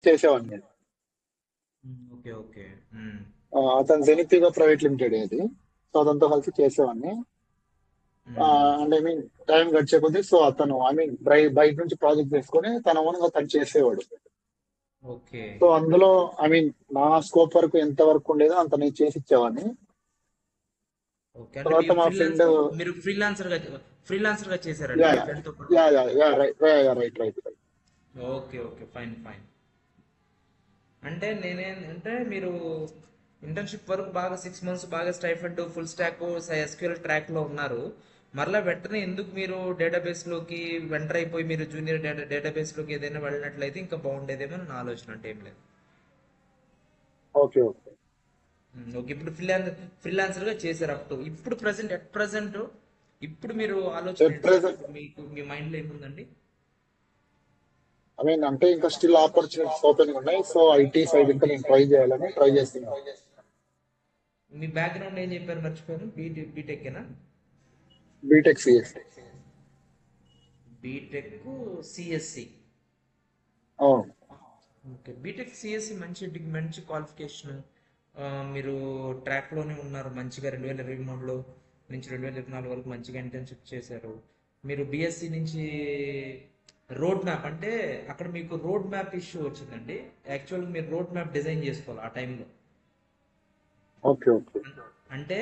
చేసేవాడిని నేను. Okay okay. అతను జెనిత్ ప్రైవేట్ లిమిటెడ్ అది. సో అతనితో కలిసి చేసేవాడిని. అండ్ ఐ మీన్ టైం గడిచే కొద్దీ సో అతను ఐ మీన్ బయట నుంచి ప్రాజెక్ట్ తీసుకొని తన ఓన్ గా తను చేసేవాడు. ఓకే సో అందులో ఐ మీన్ నా స్కోప్ వరకు ఎంత వరకు ఉండేదో అంత నేను చేసి ఇచ్చేవాడిని. ఓకే. అంటే తర్వాత మీరు మా ఫ్రెండ్ మీరు ఫ్రీలాన్సర్ గా చేశారండి యా మీ ఫ్రెండ్ తో పాటు? Yeah yeah yeah right right right. Okay okay, fine fine. అంటే నేనేంటంటే మీరు ఇంటర్న్షిప్ వరకు బాగా 6 మంత్స్ బాగా stipend full stock SQL track లో ఉన్నారు. మరలా వెంటనే ఎందుకు మీరు డేటాబేస్ లోకి వెంటర్ అయిపోయి మీరు జూనియర్ డేటాబేస్ లోకి ఏదైనా వెళ్ళినట్లయితే ఇంకా బాగుండేదేమో అని నా ఆలోచన, అంటే ఏం లేదు. Okay okay. ఓకే, ఇప్పుడు ఫ్రీలాన్సర్ గా చేశారు అప్ టు ఇప్పుడు ప్రెసెంట్ ఇప్పుడు మీరు ఆలోచన ఎట్ ఏంటి సార్? ప్రెసెంట్ ఇప్పుడు మీకు మీ మైండ్ లో ఏముందండి? ఐ మీన్ అంటే ఇంకా స్టిల్ ఆపర్చునిటీస్ ఓపెన్ ఉన్నాయి. సో ఐటీ సైడ్ ఇంకా నేను ట్రై చేస్తున్నాను. మీ బ్యాక్గ్రౌండ్ ఏం చెప్పారు మర్చిపోయాను. బీటెక్నా? BTech CS. BTech CSC. అవును. ఓకే, బీటెక్ సిఎస్సి మంచి మంచి క్వాలిఫికేషన్. మీరు ట్రాక్ లోనే ఉన్నారు మంచిగా. 2023లో నుంచి 2024 వరకు మంచిగా ఇంటర్న్షిప్ చేశారు. మీరు బిఎస్సి నుంచి రోడ్ మ్యాప్ అంటే అక్కడ మీకు రోడ్ మ్యాప్ ఇష్యూ వచ్చిందండి. యాక్చువల్గా మీరు రోడ్ మ్యాప్ డిజైన్ చేసుకోవాలి ఆ టైంలో. Okay okay. అంటే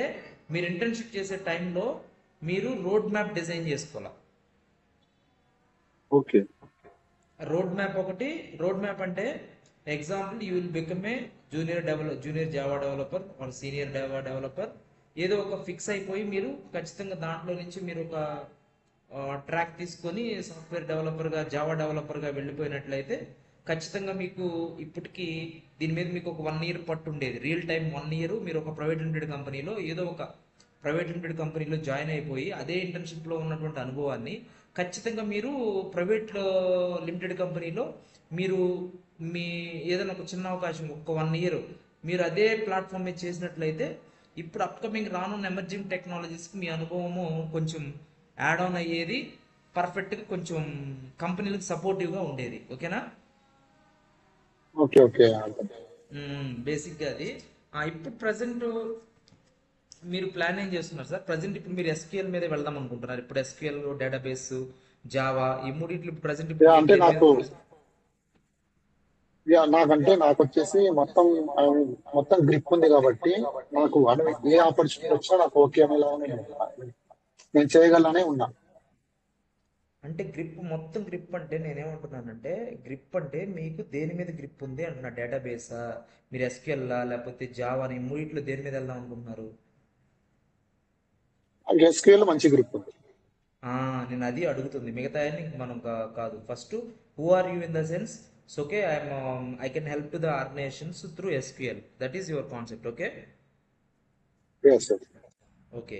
మీరు ఇంటర్న్షిప్ చేసే టైంలో మీరు రోడ్ మ్యాప్ డిజైన్ చేసుకోవాలి. ఓకే రోడ్ మ్యాప్ ఒకటి. రోడ్ మ్యాప్ అంటే example you will become A junior Java developer are senior Java developer. ఏదో ఒక ఫిక్స్ అయిపోయి మీరు ఖచ్చితంగా దాంట్లో నుంచి మీరు ఒక ట్రాక్ తీసుకొని సాఫ్ట్వేర్ డెవలపర్ గా జావా డెవలపర్ గా వెళ్ళిపోయినట్లయితే ఖచ్చితంగా మీకు ఇప్పటికి దీని మీద మీకు ఒక 1 ఇయర్ పట్టు ఉండేది. రియల్ టైం 1 ఇయర్ మీరు ఒక ప్రైవేట్ లిమిటెడ్ కంపెనీలో ఏదో ఒక ప్రైవేట్ లిమిటెడ్ కంపెనీలో జాయిన్ అయిపోయి అదే ఇంటర్న్షిప్ లో ఉన్నటువంటి అనుభవాన్ని ఖచ్చితంగా మీరు ప్రైవేట్ లిమిటెడ్ కంపెనీలో మీరు మీ ఏదైనా ఒక చిన్న అవకాశం ఒక 1 ఇయర్ మీరు అదే ప్లాట్ఫామ్ మీద చేసినట్లయితే ఇప్పుడు అప్కమింగ్ రానున్న ఎమర్జింగ్ టెక్నాలజీస్కి మీ అనుభవము కొంచెం యాడ్ ఆన్ అయ్యేది. పర్ఫెక్ట్గా కొంచెం కంపెనీలకు సపోర్టివ్గా ఉండేది. ఓకేనా? Okay okay. బేసిక్గా అది. ఇప్పుడు ప్రజెంట్ మీరు ప్లాన్ ఏం చేస్తున్నారు సార్? ప్రజెంట్ ఇప్పుడు మీరు ఎస్క్యూఎల్ మీద వెళ్దాం అనుకుంటున్నారు. ఇప్పుడు ఎస్క్యూఎల్ డేటాబేస్ జావా ఈ మూడిట్లు ప్రజెంట్ ఇప్పుడు యా మీరు అంటే దేని మీద నాకు focus? నాకు వచ్చేసి మొత్తం I mean, మొత్తం గ్రిప్ ఉంది కాబట్టి నాకు ఏ ఆపర్చునిటీ వచ్చినా నాకు ఓకే అనేలాగానే నేను చేయగలనే ఉన్నా. అంటే మొత్తం గ్రిప్ అంటే నేనేమంటున్నానంటే గ్రిప్ అంటే మీకు దేని మీద గ్రిప్ ఉంది అంటున్నా. డేటాబేసా, మీరు ఎస్క్యూఎల్ లేకపోతే జావా ఈ మూడిట్లో దేని మీద వెళ్దాం అనుకుంటున్నారు? ఎస్క్యూఎల్ మంచి గ్రిప్ ఉంది. ఆ, నేను అది అడుగుతుంది. మిగతా అన్ని మనం కాదు. First who are you in the sense okay I can help to the organizations through SQL. That is your concept. Okay yes yes. Okay.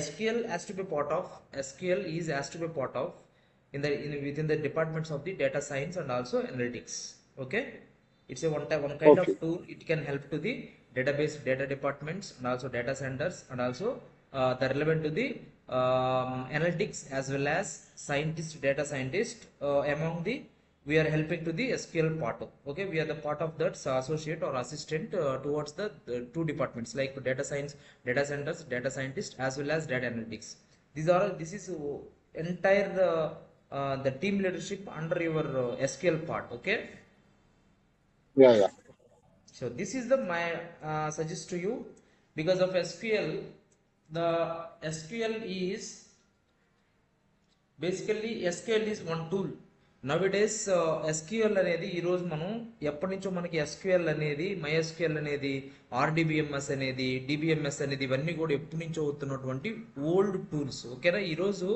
SQL has to be part of SQL is has to be part of within the departments of the data science and also analytics. Okay, it's a one kind of okay tool. It can help to the database data departments and also data centers and also the relevant to the analytics as well as data scientist among the we are helping to the SQL part. Okay, we are the part of that associate or assistant towards the two departments like data science, data centers, data scientist as well as data analytics. This is entire the team leadership under your SQL part. Okay, yeah yeah. so this is the my suggest to you. Because of SQL, the SQL is basically SQL is one tool. నౌడేస్ SQL అనేది ఈరోజు మనం ఎప్పటి నుంచో మనకి SQL అనేది MySQL అనేది RDBMS అనేది DBMS అనేది ఇవన్నీ కూడా ఎప్పటి నుంచో అవుతున్నటువంటి ఓల్డ్ టూల్స్. ఓకేనా? ఈరోజు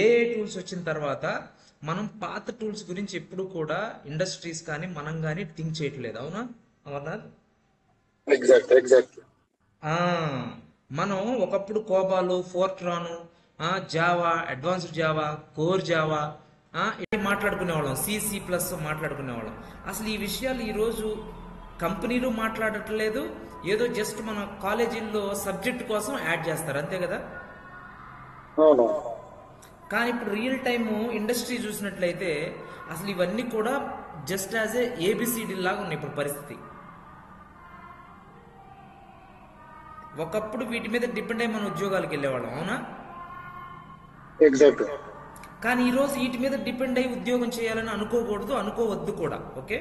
ఏ టూల్స్ వచ్చిన తర్వాత మనం పాత టూల్స్ గురించి ఎప్పుడు కూడా ఇండస్ట్రీస్ కానీ మనం కానీ థింక్ చేయట్లేదు. అవునా అమర్నాథ్? Exact exact. ఆ, మనం ఒకప్పుడు COBOL, FORTRAN, Java, advanced Java, core Java ఇవి మాట్లాడుకునేవాళ్ళం. C++ మాట్లాడుకునేవాళ్ళం. అసలు ఈ విషయాలు ఈరోజు కంపెనీలు మాట్లాడట్లేదు. ఏదో జస్ట్ మన కాలేజీల్లో సబ్జెక్ట్ కోసం యాడ్ చేస్తారు, అంతే కదా? అవును. కానీ ఇప్పుడు రియల్ టైమ్ ఇండస్ట్రీ చూసినట్లయితే అసలు ఇవన్నీ కూడా జస్ట్ యాజ్ ఏ ఏబిసిడి లాగా ఉన్నాయి ఇప్పుడు పరిస్థితి. ఒకప్పుడు వీటి మీద డిపెండ్ అయ్యి మన ఉద్యోగాలకు వెళ్ళేవాళ్ళం, అవునా? ఎగ్జాక్ట్. కానీ ఈరోజు వీటి మీద డిపెండ్ అయ్యి ఉద్యోగం చేయాలని అనుకోకూడదు, అనుకోవద్దు కూడా. ఓకే,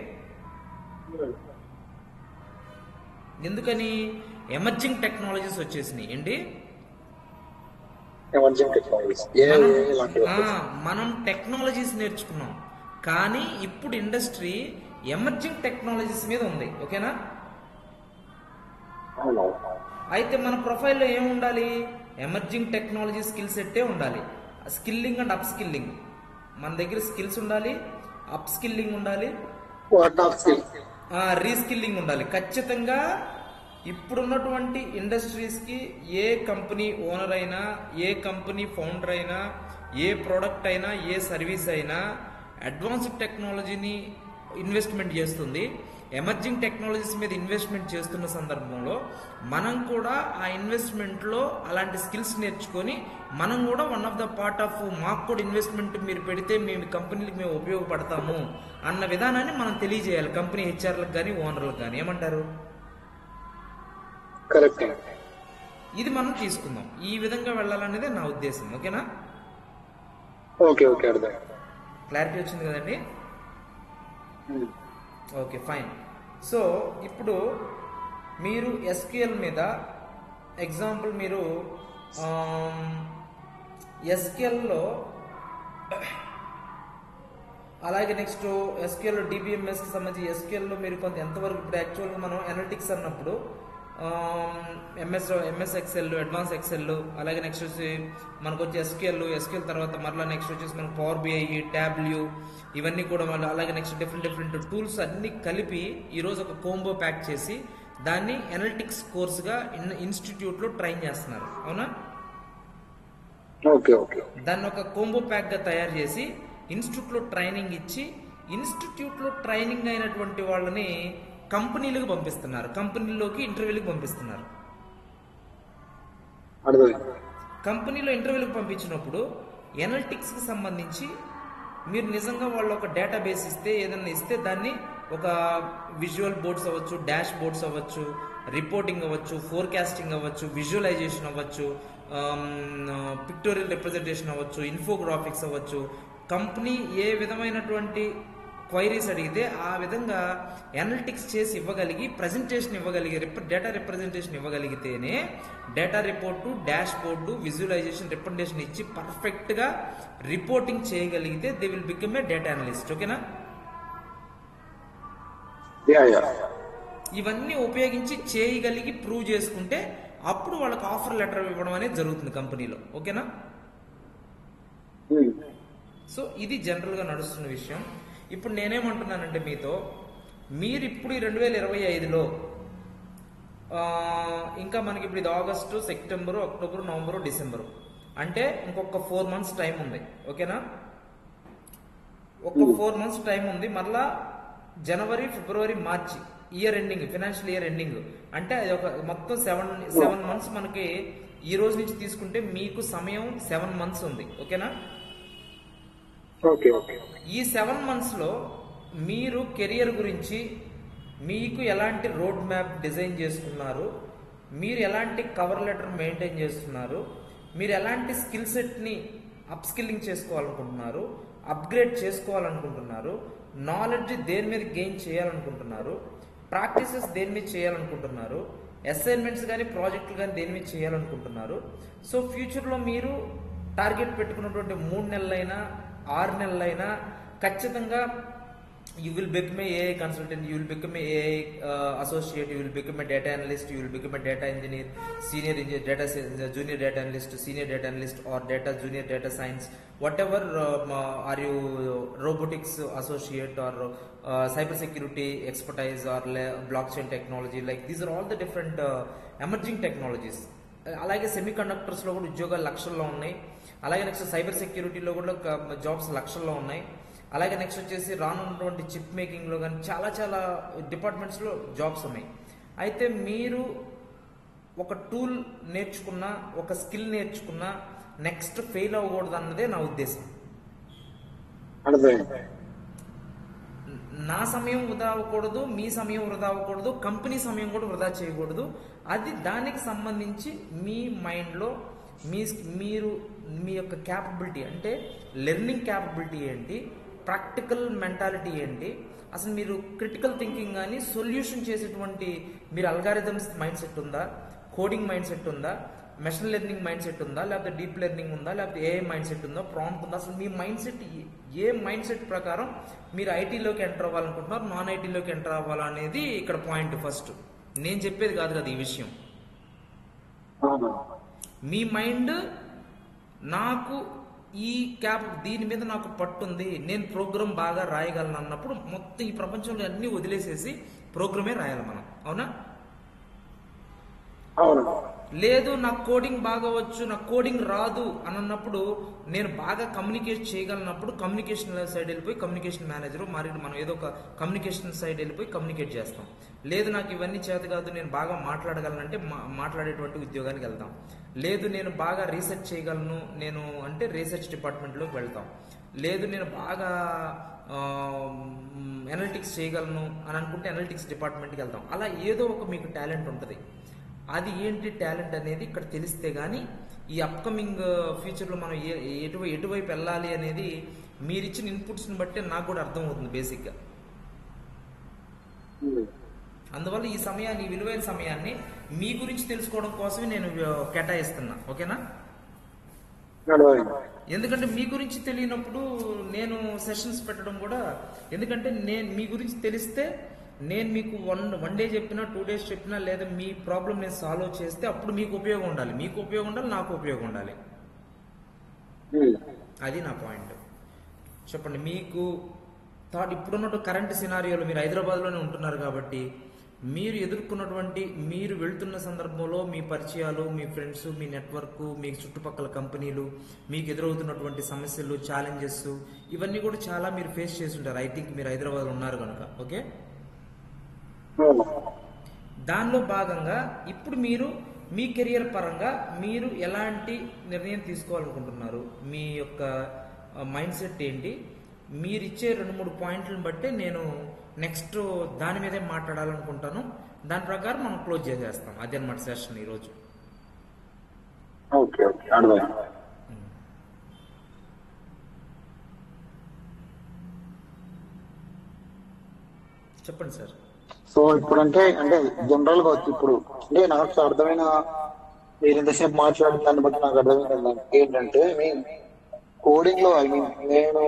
ఎందుకని? ఎమర్జింగ్ టెక్నాలజీస్ వచ్చేసినాయి. ఏంటి? Emerging technologies. మనం టెక్నాలజీస్ నేర్చుకున్నాం, కానీ ఇప్పుడు ఇండస్ట్రీ ఎమర్జింగ్ టెక్నాలజీస్ మీద ఉంది. ఓకేనా? అయితే మన ప్రొఫైల్లో ఏముండాలి? ఎమర్జింగ్ టెక్నాలజీ స్కిల్ సెట్టే ఉండాలి. స్కిల్లింగ్ అండ్ అప్ స్కిల్లింగ్, మన దగ్గర స్కిల్స్ ఉండాలి, అప్ స్కిల్లింగ్ ఉండాలి, రీస్కిల్లింగ్ ఉండాలి. ఖచ్చితంగా ఇప్పుడున్నటువంటి ఇండస్ట్రీస్కి ఏ కంపెనీ ఓనర్ అయినా, ఏ కంపెనీ ఫౌండర్ అయినా, ఏ ప్రోడక్ట్ అయినా, ఏ సర్వీస్ అయినా అడ్వాన్స్డ్ టెక్నాలజీని ఇన్వెస్ట్మెంట్ చేస్తుంది. ఎమర్జింగ్ టెక్నాలజీస్ మీద ఇన్వెస్ట్మెంట్ చేస్తున్న సందర్భంలో మనం కూడా ఆ ఇన్వెస్ట్మెంట్లో అలాంటి స్కిల్స్ నేర్చుకొని మనం కూడా one of the part of, మాకు కూడా ఇన్వెస్ట్మెంట్ మీరు పెడితే మేము కంపెనీలకు మేము ఉపయోగపడతాము అన్న విధానాన్ని మనం తెలియజేయాలి కంపెనీ హెచ్ఆర్లకు కానీ ఓనర్లకు కానీ. ఏమంటారు? కరెక్ట్. ఇది మనం తీసుకుందాం, ఈ విధంగా వెళ్ళాలనేదే నా ఉద్దేశం. ఓకేనా? ఓకే ఓకే, అర్థం. క్లారిటీ వచ్చింది కదండి? Okay, fine. సో ఇప్పుడు మీరు ఎస్క్యూఎల్ మీద ఎగ్జాంపుల్, మీరు ఎస్క్యూఎల్లో అలాగే నెక్స్ట్ ఎస్క్యూఎల్ డిబిఎంఎస్కి సంబంధించి ఎస్క్యూఎల్లో మీరు కొంత ఎంతవరకు, ఇప్పుడు యాక్చువల్గా మనం అనలిటిక్స్ అన్నప్పుడు ఎంఎస్ ఎక్సెల్, అడ్వాన్స్ ఎక్సెల్, అలాగే నెక్స్ట్ వచ్చి మనకు వచ్చి ఎస్క్యూఎల్ తర్వాత మరలా నెక్స్ట్ వచ్చేసి మనకు పవర్ బిఐ, ట్యాబ్ల్యూ, ఇవన్నీ కూడా మళ్ళీ అలాగే నెక్స్ట్ డిఫరెంట్ టూల్స్ అన్ని కలిపి ఈరోజు ఒక కోంబో ప్యాక్ చేసి దాన్ని అనలిటిక్స్ కోర్సుగా ఇన్స్టిట్యూట్లో ట్రైన్ చేస్తున్నారు, అవునా? Okay okay. దాన్ని ఒక కోంబో ప్యాక్గా తయారు చేసి ఇన్స్టిట్యూట్లో ట్రైనింగ్ ఇచ్చి, ఇన్స్టిట్యూట్లో ట్రైనింగ్ అయినటువంటి వాళ్ళని కంపెనీలకు పంపిస్తున్నారు, కంపెనీలోకి ఇంటర్వ్యూలకు పంపిస్తున్నారు. కంపెనీలో ఇంటర్వ్యూలకు పంపించినప్పుడు ఎనలిటిక్స్కి సంబంధించి మీరు నిజంగా వాళ్ళు ఒక డేటాబేస్ ఇస్తే, ఏదైనా ఇస్తే దాన్ని ఒక విజువల్ బోర్డ్స్ అవ్వచ్చు, డాష్ బోర్డ్స్ అవ్వచ్చు, రిపోర్టింగ్ అవ్వచ్చు, ఫోర్కాస్టింగ్ అవ్వచ్చు, విజువలైజేషన్ అవ్వచ్చు, పిక్టోరియల్ రిప్రజెంటేషన్ అవ్వచ్చు, ఇన్ఫోగ్రాఫిక్స్ అవ్వచ్చు, కంపెనీ ఏ విధమైనటువంటి క్వైరీస్ అడిగితే ఆ విధంగా అనలిటిక్స్ చేసి ఇవ్వగలిగి, ప్రజెంటేషన్ ఇవ్వగలిగి, డేటా రిప్రజెంటేషన్ ఇవ్వగలిగితేనే data report, dashboard, visualisation, representation ఇచ్చి పర్ఫెక్ట్గా రిపోర్టింగ్ చేయగలిగితే they will become a data analyst. ఓకేనా? ఇవన్నీ ఉపయోగించి చేయగలిగి ప్రూవ్ చేసుకుంటే అప్పుడు వాళ్ళకి ఆఫర్ లెటర్ ఇవ్వడం అనేది జరుగుతుంది కంపెనీలో. ఓకేనా? సో ఇది జనరల్గా నడుస్తున్న విషయం. ఇప్పుడు నేనేమంటున్నానంటే మీతో, మీరు ఇప్పుడు 2025లో ఇంకా మనకి ఇప్పుడు ఇది August, September, October, November, December, అంటే ఇంకొక 4 months టైం ఉంది. ఓకేనా? ఒక 4 months టైం ఉంది. మళ్ళా జనవరి, ఫిబ్రవరి, మార్చి, year ending, financial year ending, అంటే అది ఒక మొత్తం 7 months మనకి ఈ రోజు నుంచి తీసుకుంటే మీకు సమయం 7 months ఉంది. ఓకేనా? Okay okay. ఈ 7 monthsలో మీరు కెరియర్ గురించి మీకు ఎలాంటి రోడ్ మ్యాప్ డిజైన్ చేసుకున్నారు, మీరు ఎలాంటి కవర్ లెటర్ మెయింటైన్ చేస్తున్నారు, మీరు ఎలాంటి స్కిల్ సెట్ని అప్ స్కిల్లింగ్ చేసుకోవాలనుకుంటున్నారు, అప్గ్రేడ్ చేసుకోవాలనుకుంటున్నారు, నాలెడ్జ్ దేని మీద గెయిన్ చేయాలనుకుంటున్నారు, ప్రాక్టీసెస్ దేని మీద చేయాలనుకుంటున్నారు, అసైన్మెంట్స్ కానీ ప్రాజెక్టులు కానీ దేని మీద చేయాలనుకుంటున్నారు. సో ఫ్యూచర్లో మీరు టార్గెట్ పెట్టుకున్నటువంటి 3 నెలలైనా 6 నెలలైనా ఖచ్చితంగా you will become a AI consultant, you will become a AI associate, you will become a data analyst, you will become a data engineer, senior engineer, junior data analyst, senior data analyst, or junior data science, whatever. Are you robotics associate or cyber security expertise or blockchain technology? Like these are all the different emerging technologies. అలాగే semi కండక్టర్స్లో కూడా ఉద్యోగాలు లక్షల్లో ఉన్నాయి. అలాగే next cyber సెక్యూరిటీలో కూడా jobs లక్షల్లో ఉన్నాయి. అలాగే నెక్స్ట్ వచ్చేసి రానున్నటువంటి చిప్ మేకింగ్లో కానీ చాలా డిపార్ట్మెంట్స్లో జాబ్స్ ఉన్నాయి. అయితే మీరు ఒక టూల్ నేర్చుకున్నా, ఒక స్కిల్ నేర్చుకున్నా నెక్స్ట్ ఫెయిల్ అవ్వకూడదు అన్నదే నా ఉద్దేశం. నా సమయం వృధా అవ్వకూడదు, మీ సమయం వృధా అవ్వకూడదు, కంపెనీ సమయం కూడా వృధా చేయకూడదు. అది దానికి సంబంధించి మీ మైండ్లో మీరు మీ యొక్క క్యాపబిలిటీ అంటే లెర్నింగ్ క్యాపబిలిటీ ఏంటి, ప్రాక్టికల్ మెంటాలిటీ ఏంటి, అసలు మీరు క్రిటికల్ థింకింగ్ కానీ సొల్యూషన్ చేసేటువంటి మీరు అల్గారిథమ్స్ మైండ్ సెట్ ఉందా, కోడింగ్ మైండ్ సెట్ ఉందా, మెషిన్ లెర్నింగ్ మైండ్ సెట్ ఉందా, లేకపోతే డీప్ లెర్నింగ్ ఉందా, లేకపోతే ఏఐ మైండ్ సెట్ ఉందా, ప్రాంప్ట్ ఉందా, అసలు మీ మైండ్ సెట్ ఏ మైండ్ సెట్ ప్రకారం మీరు ఐటీలోకి ఎంటర్ అవ్వాలనుకుంటున్నారు, నాన్ ఐటీలోకి ఎంటర్ అవ్వాలనేది ఇక్కడ పాయింట్. ఫస్ట్ నేను చెప్పేది కాదు కదా ఈ విషయం. మీ మైండ్ నాకు ఈ దీని మీద నాకు పట్టుంది, నేను ప్రోగ్రామ్ బాగా రాయగలను అన్నప్పుడు మొత్తం ఈ ప్రపంచంలో అన్ని వదిలేసేసి ప్రోగ్రామే రాయాలి మనం. అవునా? లేదు నాకు కోడింగ్ బాగా వచ్చు, నాకు కోడింగ్ రాదు అని అన్నప్పుడు నేను బాగా కమ్యూనికేట్ చేయగలనప్పుడు కమ్యూనికేషన్ సైడ్ వెళ్ళిపోయి కమ్యూనికేషన్ మేనేజర్ మనం ఏదో ఒక కమ్యూనికేషన్ సైడ్ వెళ్ళిపోయి కమ్యూనికేట్ చేస్తాం. లేదు నాకు ఇవన్నీ చేత కాదు, నేను బాగా మాట్లాడగలనంటే మాట్లాడేటువంటి ఉద్యోగానికి వెళ్తాం. లేదు నేను బాగా రీసెర్చ్ చేయగలను నేను అంటే రీసెర్చ్ డిపార్ట్మెంట్లోకి వెళ్తాం. లేదు నేను బాగా అనలిటిక్స్ చేయగలను అని అనుకుంటే అనలిటిక్స్ డిపార్ట్మెంట్కి వెళ్తాం. అలా ఏదో ఒక మీకు టాలెంట్ ఉంటుంది. అది ఏంటి టాలెంట్ అనేది ఇక్కడ తెలిస్తే కానీ ఈ అప్కమింగ్ ఫ్యూచర్లో మనం ఎటువైపు వెళ్ళాలి అనేది మీరు ఇచ్చిన ఇన్పుట్స్ని బట్టి నాకు కూడా అర్థమవుతుంది బేసిక్గా. అందువల్ల ఈ సమయాన్ని, ఈ విలువైన సమయాన్ని మీ గురించి తెలుసుకోవడం కోసమే నేను కేటాయిస్తున్నా. ఓకేనా? ఎందుకంటే మీ గురించి తెలియనప్పుడు నేను సెషన్స్ పెట్టడం కూడా, ఎందుకంటే నేను మీ గురించి తెలిస్తే నేను మీకు వన్ డే చెప్పినా 2 days చెప్పినా లేదా మీ ప్రాబ్లం నేను సాల్వ్ చేస్తే అప్పుడు మీకు ఉపయోగం ఉండాలి, మీకు ఉపయోగం ఉండాలి, నాకు ఉపయోగం ఉండాలి. అది నా పాయింట్. చెప్పండి, మీకు ఇప్పుడున్నట్టు కరెంట్ సినారియోలో మీరు హైదరాబాద్లోనే ఉంటున్నారు కాబట్టి మీరు ఎదుర్కొన్నటువంటి, మీరు వెళ్తున్న సందర్భంలో మీ పరిచయాలు, మీ ఫ్రెండ్స్, మీ నెట్వర్క్, మీ చుట్టుపక్కల కంపెనీలు, మీకు ఎదురవుతున్నటువంటి సమస్యలు, ఛాలెంజెస్ ఇవన్నీ కూడా చాలా మీరు ఫేస్ చేసి ఉంటారు. ఐ థింక్ మీరు హైదరాబాద్లో ఉన్నారు కనుక. ఓకే, దానిలో భాగంగా ఇప్పుడు మీరు మీ కెరియర్ పరంగా మీరు ఎలాంటి నిర్ణయం తీసుకోవాలనుకుంటున్నారు, మీ యొక్క మైండ్ సెట్ ఏంటి, మీరు ఇచ్చే 2-3 పాయింట్లను బట్టి నేను నెక్స్ట్ దాని మీదే మాట్లాడాలనుకుంటాను. దాని ప్రకారం మనం క్లోజ్ చేసేస్తాం. అదే అన్నమాట సెషన్ ఈరోజు. చెప్పండి సార్. సో ఇప్పుడు అంటే జనరల్ గా వచ్చి ఇప్పుడు అంటే నాకు అర్థమైన, మీరు ఇంతసేపు మాట్లాడిన దాన్ని బట్టి నాకు అర్థమైంది ఏంటంటే, కోడింగ్ లో నేను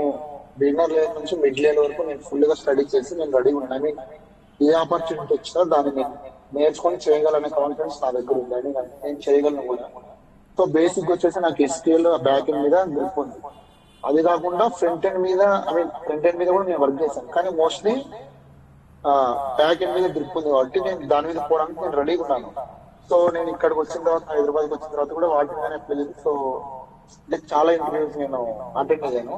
బిగినర్ లెవెల్ నుంచి మిడ్ లెవెల్ వరకు నేను ఫుల్ గా స్టడీ చేసి నేను రెడీ ఉన్నాను. ఏ ఆపర్చునిటీ వచ్చినా దాన్ని నేను నేర్చుకొని చేయగలనే కాన్ఫిడెన్స్ నా దగ్గర ఉంది అని నేను చేయగలను కూడా. సో బేసిక్ వచ్చేసి నాకు ఎస్క్యూఎల్ బ్యాక్ ఎండ్ మీద గ్రిప్ ఉంది. అది కాకుండా ఫ్రంట్ ఎండ్ మీద కూడా నేను వర్క్ చేశాను, కానీ మోస్ట్లీ బ్యాక్ ఎండ్ మీద గ్రిప్ ఉంది కాబట్టి నేను దాని మీద పోవడానికి నేను రెడీగా ఉన్నాను. సో నేను ఇక్కడికి వచ్చిన తర్వాత, హైదరాబాద్కి వచ్చిన తర్వాత కూడా వాటి మీద అప్లై చేసి, సో చాలా ఇంటర్వ్యూస్ నేను అటెండ్ అయ్యాను.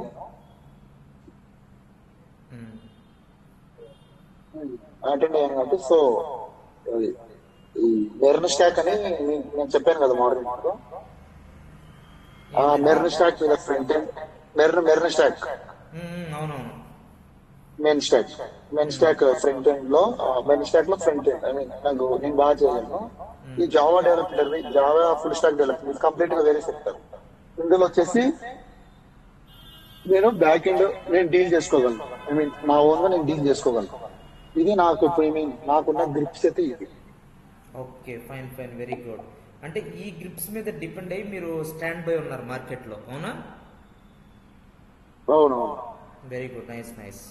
కాబట్టి సో ఈ మెర్న్ స్టాక్ అని నేను చెప్పాను కదా మార్నింగ్, మెర్న్ స్టాక్ మీద front end, MERN stack main stack front end లో, ఫ్రంట్ ఎండ్ నేను బాగా చేయగలను. ఈ Java development, Java full stack development complete గా వేరే సెక్టర్. ఇందులో వచ్చేసి నేను బ్యాక్ ఎండ్ నేను డీల్ చేసుకోగలను, నా ఓన్ గా నేను డీల్ చేసుకోగలను. ఇది నాకు నాకున్న గ్రిప్స్ అయితే ఇది. Okay, fine, very good. అంటే ఈ గ్రిప్స్ మీద డిపెండ్ అయ్యి మీరు స్టాండ్ బై ఉన్నారు మార్కెట్ లో, అవునా? అవును. Very good, nice.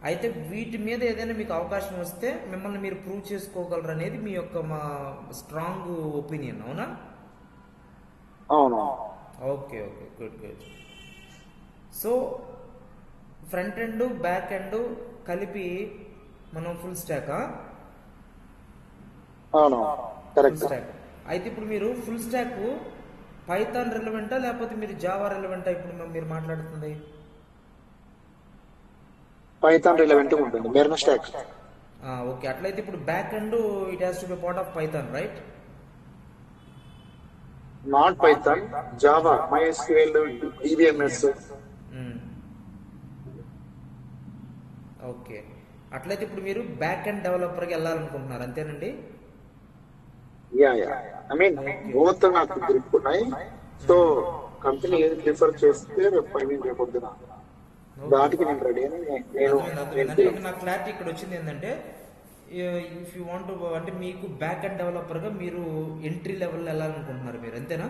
అయితే వీటి మీద ఏదైనా మీకు అవకాశం వస్తే మిమ్మల్ని మీరు ప్రూవ్ చేసుకోగలరు అనేది మీ యొక్క మా స్ట్రాంగ్ ఒపీనియన్, అవునా? అవును. Okay, good. So front end, back end కలిపి మనం ఫుల్ స్టాక్. అవును, కరెక్ట్. అయితే ఇప్పుడు మీరు ఫుల్ స్టాక్ పైథాన్ రెలవెంటా లేకపోతే మీరు జావా రెలవెంటా ఇప్పుడు మీరు మాట్లాడుతుంది? పైథాన్ రిలవెంట్ ఉంటుంది, మెర్న్ స్టాక్. ఓకే, అట్లయితే ఇప్పుడు back end it has to be part of Python, right? Not Python, Java, MySQL, DBMS. Okay, అట్లయితే ఇప్పుడు మీరు బ్యాక్ ఎండ్ డెవలపర్కి వెళ్ళాలనుకుంటున్నారు అంతేనండి? Yeah yeah I mean both నాకు గ్రిప్ ఉన్నాయి. సో కంపెనీ ఏది ప్రిఫర్ చేస్తే రేపు రేపొద్దున దాటికి నేను రెడీ అని నేను అర్థమైంది. అంటే ఇక్కడ నాకు క్లారిటీ ఇక్కడ వచ్చింది ఏంటంటే, ఇఫ్ యూ వాంట్ అంటే మీకు బ్యాక్ ఎండ్ డెవలపర్గా మీరు ఎంట్రీ లెవెల్ వెళ్ళాలనుకుంటున్నారు మీరు, అంతేనా?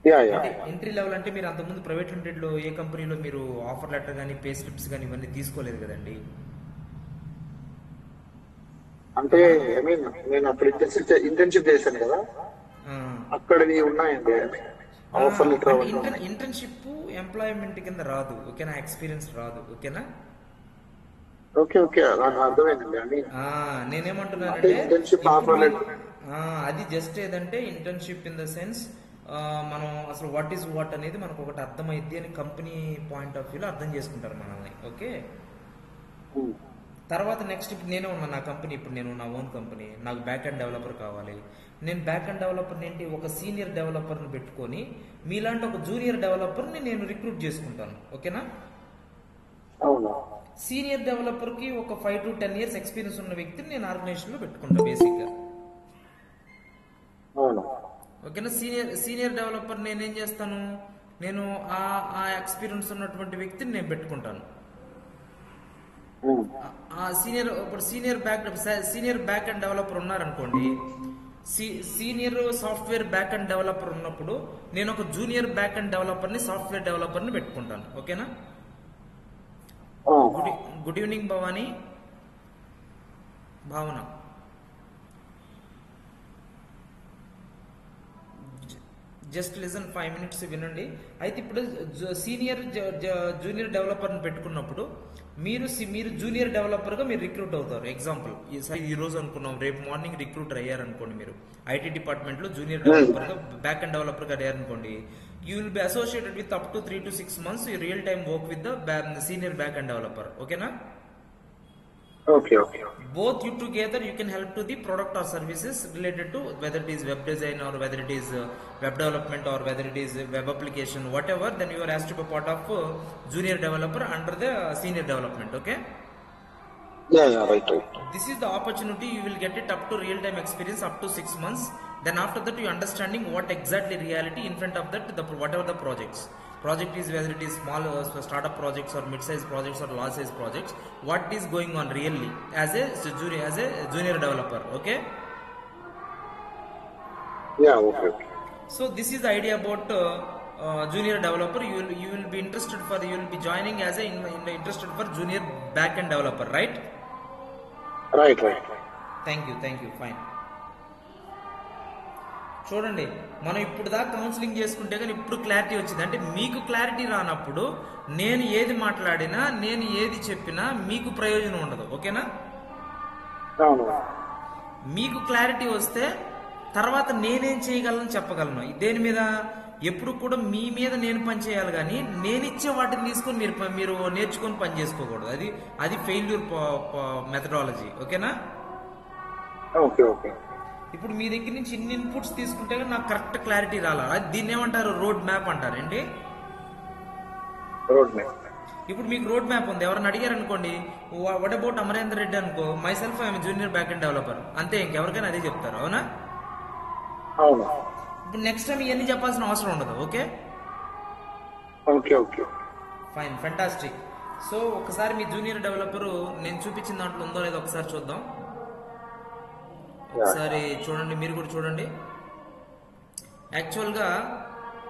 యా యా అంటే ఎంట్రీ లెవెల్ అంటే మీరు అంతకుముందు ప్రైవేట్ లిమిటెడ్లో ఏ కంపెనీలో మీరు ఆఫర్ లెటర్ కానీ పే స్లిప్స్ కానీ ఇవన్నీ తీసుకోలేదు కదండి? అంటే ఐ మీన్ నేను అప్పుడు ఇంటర్న్షిప్ చేశాను కదా, ఆ. అక్కడవి ఉన్నాయండి ఆఫర్ లెటర్. ఇంటర్న్షిప్ ఎంప్లాయ్మెంట్ కింద రాదు, ఓకేనా? ఎక్స్పీరియన్స్ రాదు, ఓకేనా? ఓకే ఓకే నాకు అర్థమైందండి. అని నేనేమంటున్నానంటే ఇంటర్న్షిప్ ఆఫర్ లెటర్ అది జస్ట్ ఏదంటే ఇంటర్న్షిప్ ఇన్ ద సెన్స్ మనం అసలు వాట్ ఈస్ వాట్ అనేది మనకు ఒకటి అర్థమైద్ది అని కంపెనీ పాయింట్ ఆఫ్ వ్యూలో అర్థం చేసుకుంటారు మనల్ని, ఓకే? తర్వాత నెక్స్ట్ ఇప్పుడు నేనే ఉన్నా నా కంపెనీ, ఇప్పుడు నేను నా ఓన్ కంపెనీ, నాకు బ్యాక్ అండ్ డెవలపర్ కావాలి. నేను బ్యాక్ అండ్ డెవలపర్ని ఏంటి ఒక సీనియర్ డెవలపర్ని పెట్టుకొని మీలాంటి ఒక జూనియర్ డెవలపర్ని నేను రిక్రూట్ చేసుకుంటాను, ఓకేనా? అవును. సీనియర్ డెవలపర్కి ఒక 5 to 10 years ఎక్స్పీరియన్స్ ఉన్న వ్యక్తిని నేను ఆర్గనైజేషన్లో పెట్టుకుంటాను బేసిక్గా, అవును. ఓకేనా? సీనియర్ డెవలపర్ నేనేం చేస్తాను, నేను ఆ ఎక్స్పీరియన్స్ ఉన్నటువంటి వ్యక్తిని నేను పెట్టుకుంటాను. ఆ సీనియర్ బ్యాక్ అండ్ డెవలపర్ ఉన్నారనుకోండి, senior software back end developer ఉన్నప్పుడు నేను ఒక జూనియర్ బ్యాక్ అండ్ డెవలపర్ని సాఫ్ట్వేర్ డెవలపర్ని పెట్టుకుంటాను, ఓకేనా? గుడ్ ఈవినింగ్ భవానీ, భావన. జస్ట్ లిజన్ 5 minutes వినండి. అయితే ఇప్పుడు సీనియర్ జూనియర్ డెవలపర్ని పెట్టుకున్నప్పుడు మీరు జూనియర్ డెవలపర్గా మీరు రిక్రూట్ అవుతారు. ఎగ్జాంపుల్ ఈ రోజు అనుకున్నాం, రేపు మార్నింగ్ రిక్రూటర్ అయ్యారనుకోండి, మీరు ఐటీ డిపార్ట్మెంట్లో జూనియర్ డెవలపర్గా బ్యాక్ అండ్ డెవలపర్గా అయ్యారనుకోండి, you will be associated with up to 3 to 6 months real time work with the senior back end developer, ఓకేనా? Okay, okay. Both you together you can help to the product or services related to whether it is web design or whether it is web development or whether it is web application, whatever, then you are asked to be part of junior developer under the senior development, okay? Yeah, right. This is the opportunity, you will get it up to real time experience up to 6 months. Then after that you understanding what exactly reality in front of that whatever the project is, whether it is small startup projects or mid-size projects or large-size projects, what is going on really as a junior developer, okay? Yeah, okay. So this is the idea about junior developer. You will be interested for, you will be joining as interested for junior back-end developer, right? Right. Thank you, fine. చూడండి, మనం ఇప్పుడు దాకా counselling చేసుకుంటే కానీ ఇప్పుడు clarity వచ్చింది. అంటే మీకు క్లారిటీ రానప్పుడు నేను ఏది మాట్లాడినా, నేను ఏది చెప్పినా మీకు ప్రయోజనం ఉండదు, ఓకేనా? మీకు క్లారిటీ వస్తే తర్వాత నేనేం చేయగలను చెప్పగలను. దేని మీద? ఎప్పుడు కూడా మీ మీద నేను పని చేయాలి, కానీ నేను ఇచ్చే వాటిని తీసుకొని మీరు నేర్చుకొని పని చేసుకోకూడదు. అది ఫెయిల్యూర్ మెథడాలజీ, ఓకేనా? ఓకే. ఇప్పుడు మీ దగ్గర నుంచి ఇన్ని ఇన్పుట్స్ తీసుకుంటే నాకు కరెక్ట్ క్లారిటీ రాలా, దీన్ని ఏమంటారు? రోడ్ మ్యాప్ అంటారండి. ఇప్పుడు మీకు రోడ్ మ్యాప్ ఉంది, ఎవరైనా అడిగారు అనుకోండి, వాట్ అబౌట్ అమరేందర్ రెడ్డి అనుకో, my self I'm junior back end developer, అంతే, ఇంకెవరికైనా అదే చెప్తారు, అవునా? ఇప్పుడు నెక్స్ట్ టైం ఇవన్నీ చెప్పాల్సిన అవసరం ఉండదు, ఓకే? Fine, fantastic. సో ఒకసారి మీ జూనియర్ డెవలపర్ నేను చూపించిన దాంట్లో ఉందో లేదో ఒకసారి చూద్దాం. ఒకసారి చూడండి, మీరు కూడా చూడండి. యాక్చువల్గా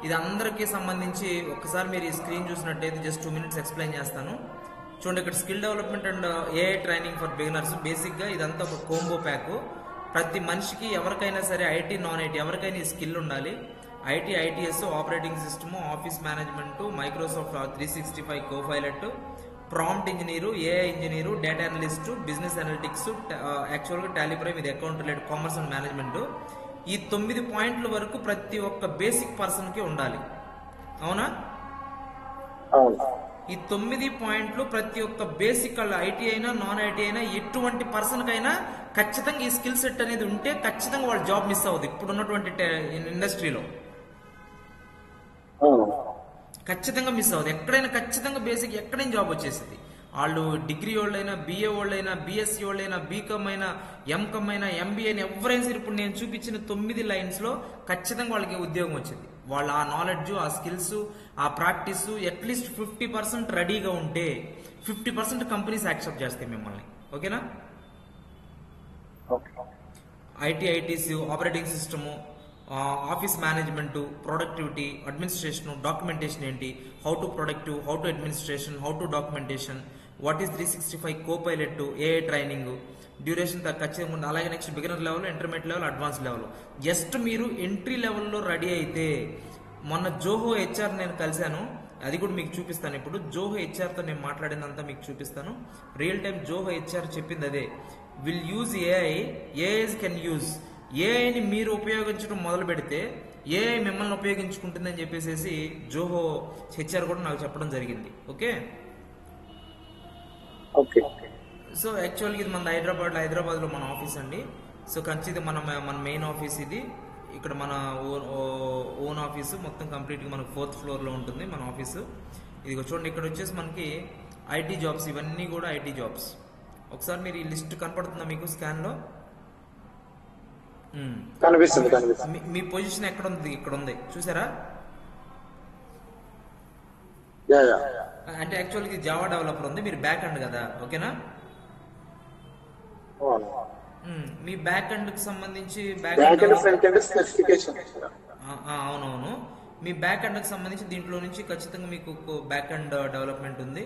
ఇది అందరికీ సంబంధించి ఒక్కసారి మీరు ఈ స్క్రీన్ చూసినట్టయితే జస్ట్ 2 minutes ఎక్స్ప్లెయిన్ చేస్తాను. చూడండి, ఇక్కడ skill development and AI training for beginners. బేసిక్గా ఇదంతా ఒక కోంబో ప్యాక్. ప్రతి మనిషికి ఎవరికైనా సరే ఐటీ నాన్ ఐటీ ఎవరికైనా ఈ స్కిల్ ఉండాలి. ITS, operating system, office management, Microsoft 365 Copilot, prompt engineer, AI engineer, data analyst, business analytics, యాక్చువల్గా టాలీ ప్రైమ్, ఇది account related, commerce and management. ఈ 9 పాయింట్ల వరకు ప్రతి ఒక్క బేసిక్ పర్సన్కి ఉండాలి, అవునా? ఈ 9 పాయింట్లు ప్రతి ఒక్క బేసిక్ ఐటీ అయినా నాన్ ఐటీ అయినా ఎటువంటి పర్సన్కైనా ఖచ్చితంగా ఈ స్కిల్ సెట్ అనేది ఉంటే ఖచ్చితంగా వాళ్ళ జాబ్ మిస్ అవ్వదు. ఇప్పుడు ఉన్నటువంటి ఇండస్ట్రీలో ఖచ్చితంగా మిస్ అవ్వదు. ఎక్కడైనా ఖచ్చితంగా బేసిక్ ఎక్కడైనా జాబ్ వచ్చేసింది. వాళ్ళు డిగ్రీ వాళ్ళైనా, బిఏ వాళ్ళైనా, బిఎస్సి వాళ్ళైనా, బీకామ్ అయినా, ఎంకామ్ అయినా, ఎంబీఏ అయినా ఎవరైనా సరే ఇప్పుడు నేను చూపించిన 9 లైన్స్లో ఖచ్చితంగా వాళ్ళకి ఉద్యోగం వచ్చింది. వాళ్ళ ఆ నాలెడ్జ్, ఆ స్కిల్స్, ఆ ప్రాక్టీస్ అట్లీస్ట్ 50% రెడీగా ఉంటే 50% కంపెనీస్ యాక్సెప్ట్ చేస్తాయి మిమ్మల్ని. ఓకేనా? ITC, operating system, office management, productivity, administration, documentation ఏంటి, how to productive, how to administration, how to documentation, what is 365 Copilot, AI training, duration ఖచ్చితంగా ఉంది. అలాగే next beginner level, intermediate level, advance level. Just మీరు entry లెవెల్లో ready అయితే, మొన్న Zoho HR నేను కలిశాను, అది కూడా మీకు చూపిస్తాను. ఇప్పుడు జోహో హెచ్ఆర్తో నేను మాట్లాడిందంతా మీకు చూపిస్తాను. రియల్ టైం జోహో హెచ్ఆర్ చెప్పింది అదే, will use AI, AIs can use. ఏఐని మీరు ఉపయోగించడం మొదలు పెడితే ఏఐ మిమ్మల్ని ఉపయోగించుకుంటుందని చెప్పేసి జోహో హెచ్ఆర్ కూడా నాకు చెప్పడం జరిగింది. ఓకే, సో యాక్చువల్గా ఇది మన హైదరాబాద్లో మన ఆఫీస్ అండి. సో ఖచ్చితంగా మన మెయిన్ ఆఫీస్ ఇది. ఇక్కడ మన ఓన్ ఆఫీసు మొత్తం కంప్లీట్గా మనకు 4th ఫ్లోర్లో ఉంటుంది మన ఆఫీసు. ఇది చూడండి, ఇక్కడ వచ్చేసి మనకి ఐటీ జాబ్స్, ఇవన్నీ కూడా ఐటీ జాబ్స్. ఒకసారి మీరు ఈ లిస్ట్ కనపడుతుందా మీకు స్కాన్లో? మీ పొజిషన్ ఎక్కడ ఉంది? ఇక్కడ ఉంది, చూసారా? అంటే యాక్చువల్గా ఇది జావా డెవలపర్ ఉంది, మీరు బ్యాక్ ఎండ్ కదా. ఓకేనా? మీ బ్యాక్ ఎండ్ కి సంబంధించి అవునవును, మీ బ్యాక్ ఎండ్ కి సంబంధించి దీంట్లో నుంచి ఖచ్చితంగా మీకు బ్యాక్ ఎండ్ డెవలప్మెంట్ ఉంది.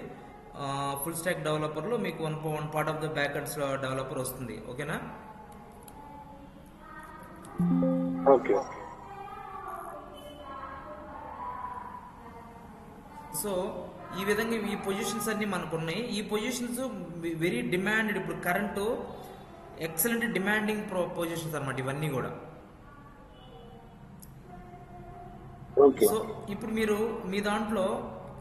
ఫుల్ స్టాక్ డెవలపర్ లో మీకు one part of the back end developer వస్తుంది. ఓకేనా? సో ఈ విధంగా ఈ పొజిషన్స్ అన్ని మనకు ఉన్నాయి. ఈ పొజిషన్స్ వెరీ డిమాండెడ్, ఇప్పుడు కరెంటు ఎక్సలెంట్ డిమాండింగ్ పొజిషన్స్ అన్నమాట ఇవన్నీ కూడా. సో ఇప్పుడు మీరు మీ దాంట్లో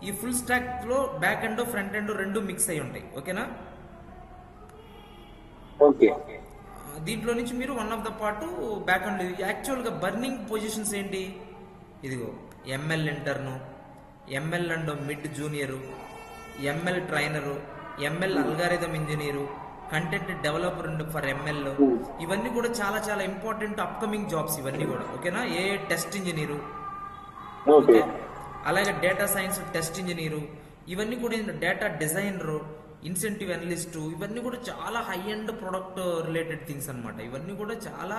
ఈ ఫుల్ స్టాక్ లో బ్యాక్ ఎండ్, ఫ్రంట్ ఎండ్ రెండు మిక్స్ అయి ఉంటాయి. ఓకేనా? దీంట్లో నుంచి మీరు one of the part back end. Actual గా బర్నింగ్ పొజిషన్స్ ఏంటి? ఇదిగో ML intern, ML and mid junior, ML trainer, ML algorithm engineer, content developer for ML. ఇవన్నీ కూడా చాలా చాలా ఇంపార్టెంట్ అప్కమింగ్ జాబ్స్ ఇవన్నీ కూడా. ఓకేనా? ఏ టెస్ట్ ఇంజనీరు, అలాగే డేటా సైన్స్ టెస్ట్ ఇంజనీరు, ఇవన్నీ కూడా డేటా డిజైనరు, ఇన్సెంటివ్ అనలిస్టు, ఇవన్నీ కూడా చాలా high and product related things అనమాట. ఇవన్నీ కూడా చాలా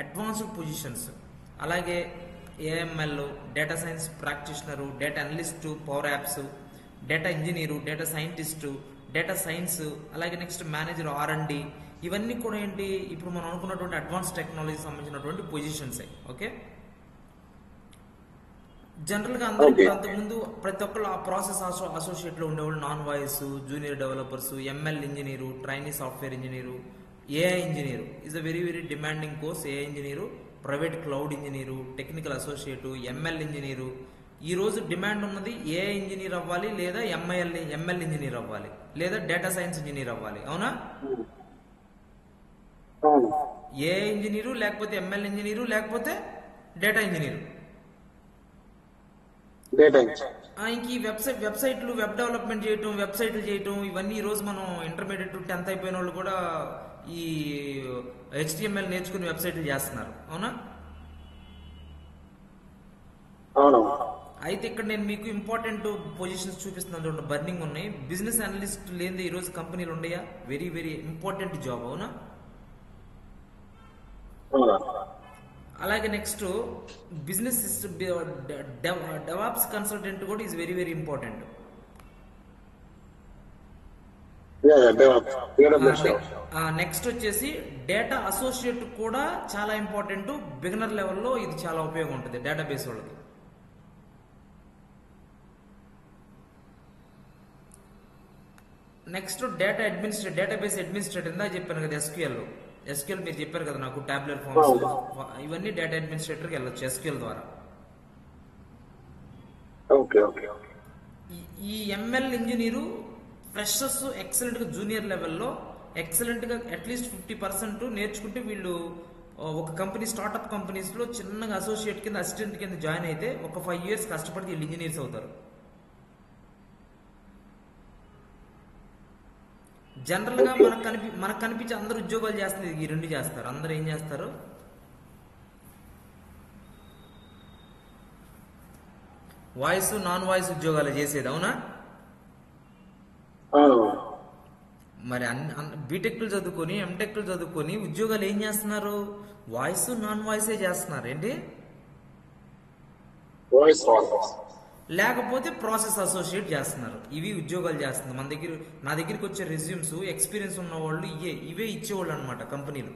అడ్వాన్స్డ్ పొజిషన్స్. అలాగే AML, data science practitioner, data analyst, power apps, data engineer, data scientist, data science, అలాగే నెక్స్ట్ మేనేజర్ R&D, ఇవన్నీ కూడా ఏంటి ఇప్పుడు మనం అనుకున్నటువంటి అడ్వాన్స్ టెక్నాలజీ సంబంధించినటువంటి పొజిషన్స్. ఓకే, జనరల్గా అందరికీ అంతకుముందు ప్రతి ఒక్కళ్ళు ఆ ప్రాసెస్ అసోసియేట్లో ఉండేవాళ్ళు non voice, junior developers, ML engineer, trainee software engineer, AI engineer is a very very demanding course. AI engineer, private cloud engineer, technical associate, ML engineer. ఈ రోజు డిమాండ్ ఉన్నది ఏఐ ఇంజనీర్ అవ్వాలి, లేదా ఎంఎల్ ఇంజనీర్ అవ్వాలి, లేదా data science engineer అవ్వాలి. అవునా? AI engineer, లేకపోతే ఎంఎల్ ఇంజనీరు, లేకపోతే డేటా ఇంజనీరు. ఇంక ఈ వెబ్సైట్లు, వెబ్ డెవలప్మెంట్ చేయటం, వెబ్సైట్లు చేయటం, ఇవన్నీ ఈ రోజు మనం ఇంటర్మీడియట్ 10th అయిపోయిన వాళ్ళు కూడా ఈ HTML నేర్చుకుని వెబ్సైట్లు చేస్తున్నారు. అవునా? అయితే ఇక్కడ నేను మీకు ఇంపార్టెంట్ పొజిషన్స్ చూపిస్తున్నాను చూడండి, బర్నింగ్ ఉన్నాయి. బిజినెస్ అనలిస్ట్ లేని ఈ రోజు కంపెనీలు ఉన్నాయా? Very very important job. అవునా? అలాగే నెక్స్ట్ బిజినెస్ డెవాప్స్ కన్సల్టెంట్ కూడా is very very important. Next వచ్చేసి డేటా అసోసియేట్ కూడా చాలా ఇంపార్టెంట్. బిగినర్ లెవెల్లో ఇది చాలా ఉపయోగం ఉంటుంది డేటాబేస్ వాళ్ళకి. Next data database administrator. ఇందా చెప్పాను కదా ఎస్క్యూఎల్ మీరు చెప్పారు కదా నాకు, టాబ్లెట్ ఫార్మ్స్, ఇవన్నీ డేటా అడ్మినిస్ట్రేటర్కి వెళ్ళొచ్చు ఎస్క్యూఎల్ ద్వారా. ఈ ఎంఎల్ ఇంజనీరు ఫ్రెషర్స్ ఎక్సలెంట్ గా జూనియర్ లెవెల్లో ఎక్సలెంట్ గా అట్లీస్ట్ 50% నేర్చుకుంటే వీళ్ళు ఒక కంపెనీ, స్టార్ట్అప్ కంపెనీస్ లో చిన్నగా అసోసియేట్ కింద, అసిస్టెంట్ కింద జాయిన్ అయితే ఒక 5 years కష్టపడితే వీళ్ళు ఇంజనీర్స్ అవుతారు. జనరల్ గా ఓకే. మనకు కనిపించే అందరు ఉద్యోగాలు చేస్తుంది ఈ రెండు చేస్తారు. అందరు ఏం చేస్తారు? వాయిస్ నాన్ వాయిస్ ఉద్యోగాలు చేసేది, అవునా? అవును. మరి బీటెక్లు చదువుకొని ఎంటెక్లు చదువుకొని ఉద్యోగాలు ఏం చేస్తున్నారు? వాయిస్ నాన్ వాయిసే చేస్తున్నారు ఏంటి? Voice voice. లేకపోతే ప్రాసెస్ అసోసియేట్ చేస్తున్నారు. ఇవి ఉద్యోగాలు చేస్తున్నారు. నా దగ్గరికి వచ్చే రెజ్యూమ్స్ ఎక్స్పీరియన్స్ ఉన్న వాళ్ళు ఇవే ఇచ్చేవాళ్ళు అనమాట కంపెనీలు.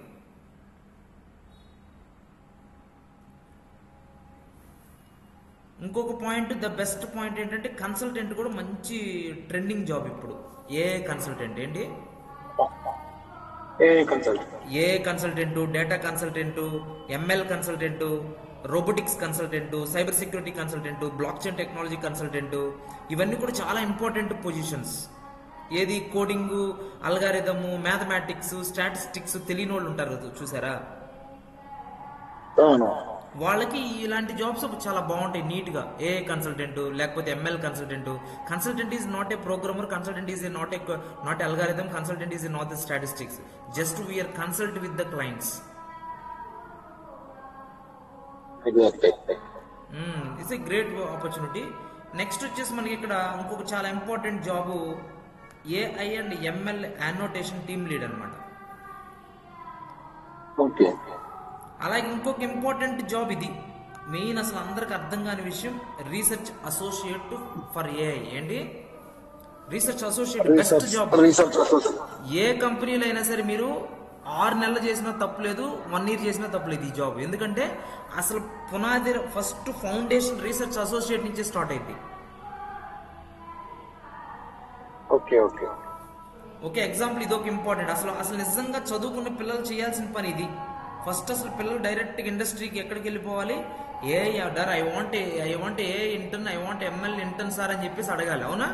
ఇంకొక పాయింట్, ద బెస్ట్ పాయింట్ ఏంటంటే కన్సల్టెంట్ కూడా మంచి ట్రెండింగ్ జాబ్ ఇప్పుడు. ఏ కన్సల్టెంట్ ఏంటి? A consult. A consultant, data consultant, ML consultant, robotics consultant, cyber security consultant, blockchain technology consultant, ఇవన్నీ కూడా చాలా ఇంపార్టెంట్ పొజిషన్స్. ఏది కోడింగ్, అల్గారిథము, మ్యాథమెటిక్స్, స్టాటిస్టిక్స్ తెలియని వాళ్ళు ఉంటారు చూసారా? అవును. వాళ్ళకి ఇలాంటి జాబ్స్ చాలా బాగుంటాయి నీట్ గా. ఏ కన్సల్టెంట్ లేకపోతే ML consultant. Consultant is not a programmer, consultant is not algorithm, consultant is not the statistics. Just we are consult with the clients. It's a great opportunity. Next వచ్చేసి మనకి ఇక్కడ ఇంకొక చాలా important job, AI and ML annotation team lead అనమాట. Okay. అలాగే ఇంకొక important job ఇది, main అసలు అందరికి అర్థం కాని విషయం, రీసెర్చ్ అసోసియేట్ ఫర్ ఏఐ. ఏంటి? Research associate best job. ఏ కంపెనీలో అయినా సరే మీరు 6 నెలలు చేసినా తప్పులేదు, 1 year చేసినా తప్పులేదు ఈ జాబ్. ఎందుకంటే అసలు పునాది ఫస్ట్ ఫౌండేషన్ రీసెర్చ్ అసోసియేట్ నుంచి స్టార్ట్ అయింది. ఓకే ఓకే ఓకే, ఎగ్జాంపుల్ ఇది ఒక ఇంపార్టెంట్. అసలు నిజంగా చదువుకున్న పిల్లలు చేయాల్సిన పని ఇది. ఫస్ట్ అసలు పిల్లలు డైరెక్ట్గా ఇండస్ట్రీకి ఎక్కడికి వెళ్ళిపోవాలి? AI order, I want AI intern, I want ML intern sir అని చెప్పేసి అడగాలి, అవునా?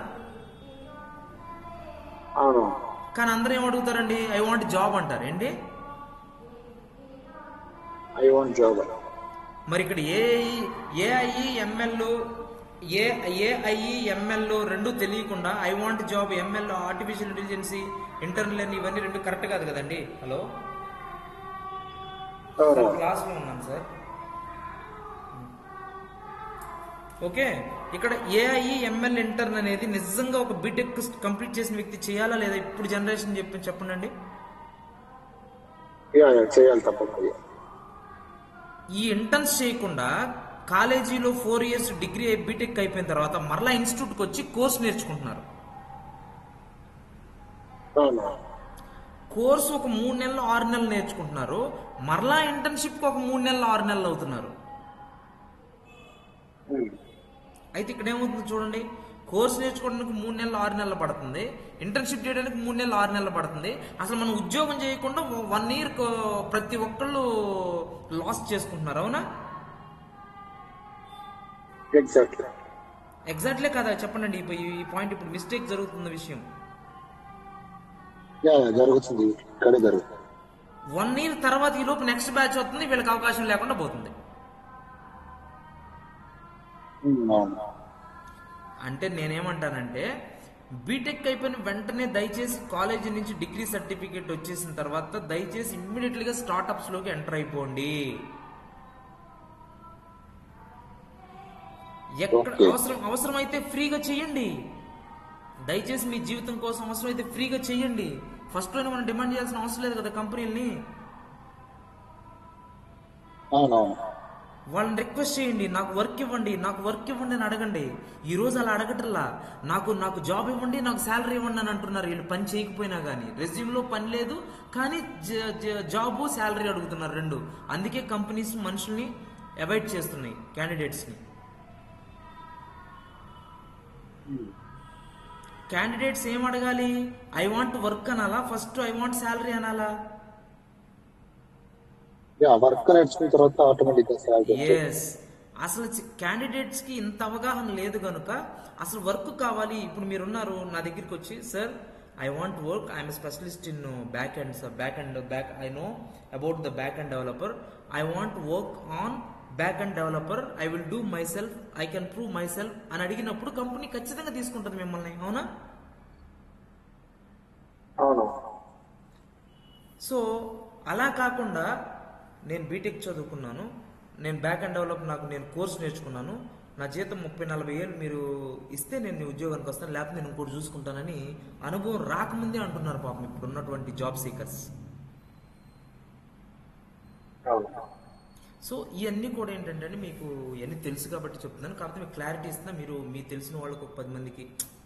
అవును. కానీ అందరూ ఏం అడుగుతారండి? ఐ వాంట్ జాబ్ అంటారు. ఏంటి? I want job. మరి ఇక్కడ ఏఐ ఎంఎల్ రెండు తెలియకుండా I want job, ML artificial intelligence, internal ఇవన్నీ రెండు కరెక్ట్ కాదు కదండి. హలో క్లాస్లో ఉన్నాను సార్. ఓకే, ఇక్కడ ఏఐ ఎంఎల్ ఇంటర్న్ అనేది నిజంగా ఒక బీటెక్ కంప్లీట్ చేసిన వ్యక్తి చేయాలా లేదా? ఇప్పుడు జనరేషన్ చెప్పండి. చేయాలి తప్పకుండా. ఈ ఇంటర్న్స్ చేయకుండా కాలేజీలో 4 years డిగ్రీ బీటెక్ అయిపోయిన తర్వాత మరలా ఇన్స్టిట్యూట్కి వచ్చి కోర్స్ నేర్చుకుంటున్నారు. కోర్సు ఒక 3 నెలలు 6 నెలలు నేర్చుకుంటున్నారు, మరలా ఇంటర్న్షిప్కి ఒక 3 నెలలు 6 నెలలు అవుతున్నారు. అయితే ఇక్కడ ఏమవుతుంది చూడండి, కోర్స్ నేర్చుకోవడానికి 3 నెలలు 6 నెలలు పడుతుంది, ఇంటర్న్షిప్ చేయడానికి 3 నెలలు 6 నెలలు పడుతుంది. అసలు మనం ఉద్యోగం చేయకుండా 1 year ప్రతి ఒక్కళ్ళు లాస్ చేసుకుంటున్నారు, అవునా? ఎగ్జాక్ట్లీ కదా, చెప్పండి. ఈ పాయింట్ ఇప్పుడు మిస్టేక్ జరుగుతున్న విషయం. జరుగుతుంది, 1 year తర్వాత ఈ లోపు నెక్స్ట్ బ్యాచ్ వస్తుంది, వీళ్ళకి అవకాశం లేకుండా పోతుంది. అంటే నేనేమంటానంటే బీటెక్ అయిపోయిన వెంటనే దయచేసి కాలేజీ నుంచి డిగ్రీ సర్టిఫికేట్ వచ్చేసిన తర్వాత దయచేసి ఇమ్మీడియట్ గా స్టార్ట్అప్స్ లోకి ఎంటర్ అయిపోండి. ఎక్కడ అవసరమైతే ఫ్రీగా చేయండి. దయచేసి మీ జీవితం కోసం అవసరమైతే ఫ్రీగా చేయండి. ఫస్ట్ లోనే మనం డిమాండ్ చేయాల్సిన అవసరం లేదు కదా కంపెనీలని. వాళ్ళని రిక్వెస్ట్ చేయండి, నాకు వర్క్ ఇవ్వండి అని అడగండి. ఈ రోజు అలా అడగటల్లా, నాకు జాబ్ ఇవ్వండి, నాకు శాలరీ ఇవ్వండి అని అంటున్నారు. వీళ్ళు పని చేయకపోయినా కానీ, రెజ్యూమ్లో పని లేదు కానీ జాబ్ శాలరీ అడుగుతున్నారు రెండు. అందుకే కంపెనీస్ మనుషుల్ని అవాయిడ్ చేస్తున్నాయి, క్యాండిడేట్స్ని. క్యాండిడేట్స్ ఏం అడగాలి? ఐ వాంట్ వర్క్ అనాలా, ఫస్ట్ ఐ వాంట్ శాలరీ అనాలా? వర్క్ నేర్చుకున్న తర్వాత ఆటోమేటిక్ గా శాలరీ. ఎస్, అసలు క్యాండిడేట్స్ కి ఇంత అవగాహన లేదు కనుక అసలు వర్క్ కావాలి. ఇప్పుడు మీరున్నారు నా దగ్గరికి వచ్చి, sir I want work, I'm specialist in back and I know about the back end developer, I want work on back end developer, I will do my self, I can prove my self అని అడిగినప్పుడు company ఖచ్చితంగా తీసుకుంటుంది మిమ్మల్ని, అవునా? అవును. So అలా కాకుండా నేను బీటెక్ చదువుకున్నాను, నేను బ్యాక్ అండ్ డెవలప్ నాకు నేను కోర్స్ నేర్చుకున్నాను, నా జీతం 30-40 ఏళ్ళు మీరు ఇస్తే నేను నీ ఉద్యోగానికి వస్తాను, లేకపోతే నేను ఇంకోటి చూసుకుంటానని అనుభవం రాకముందే అంటున్నారు పాపం ఇప్పుడు ఉన్నటువంటి జాబ్ సీకర్స్. సో ఇవన్నీ కూడా ఏంటంటే మీకు ఇవన్నీ తెలుసు కాబట్టి చెప్తున్నాను, కాకపోతే మీకు క్లారిటీ ఇస్తున్నా. మీరు మీకు తెలిసిన వాళ్ళకి ఒక 10 మందికి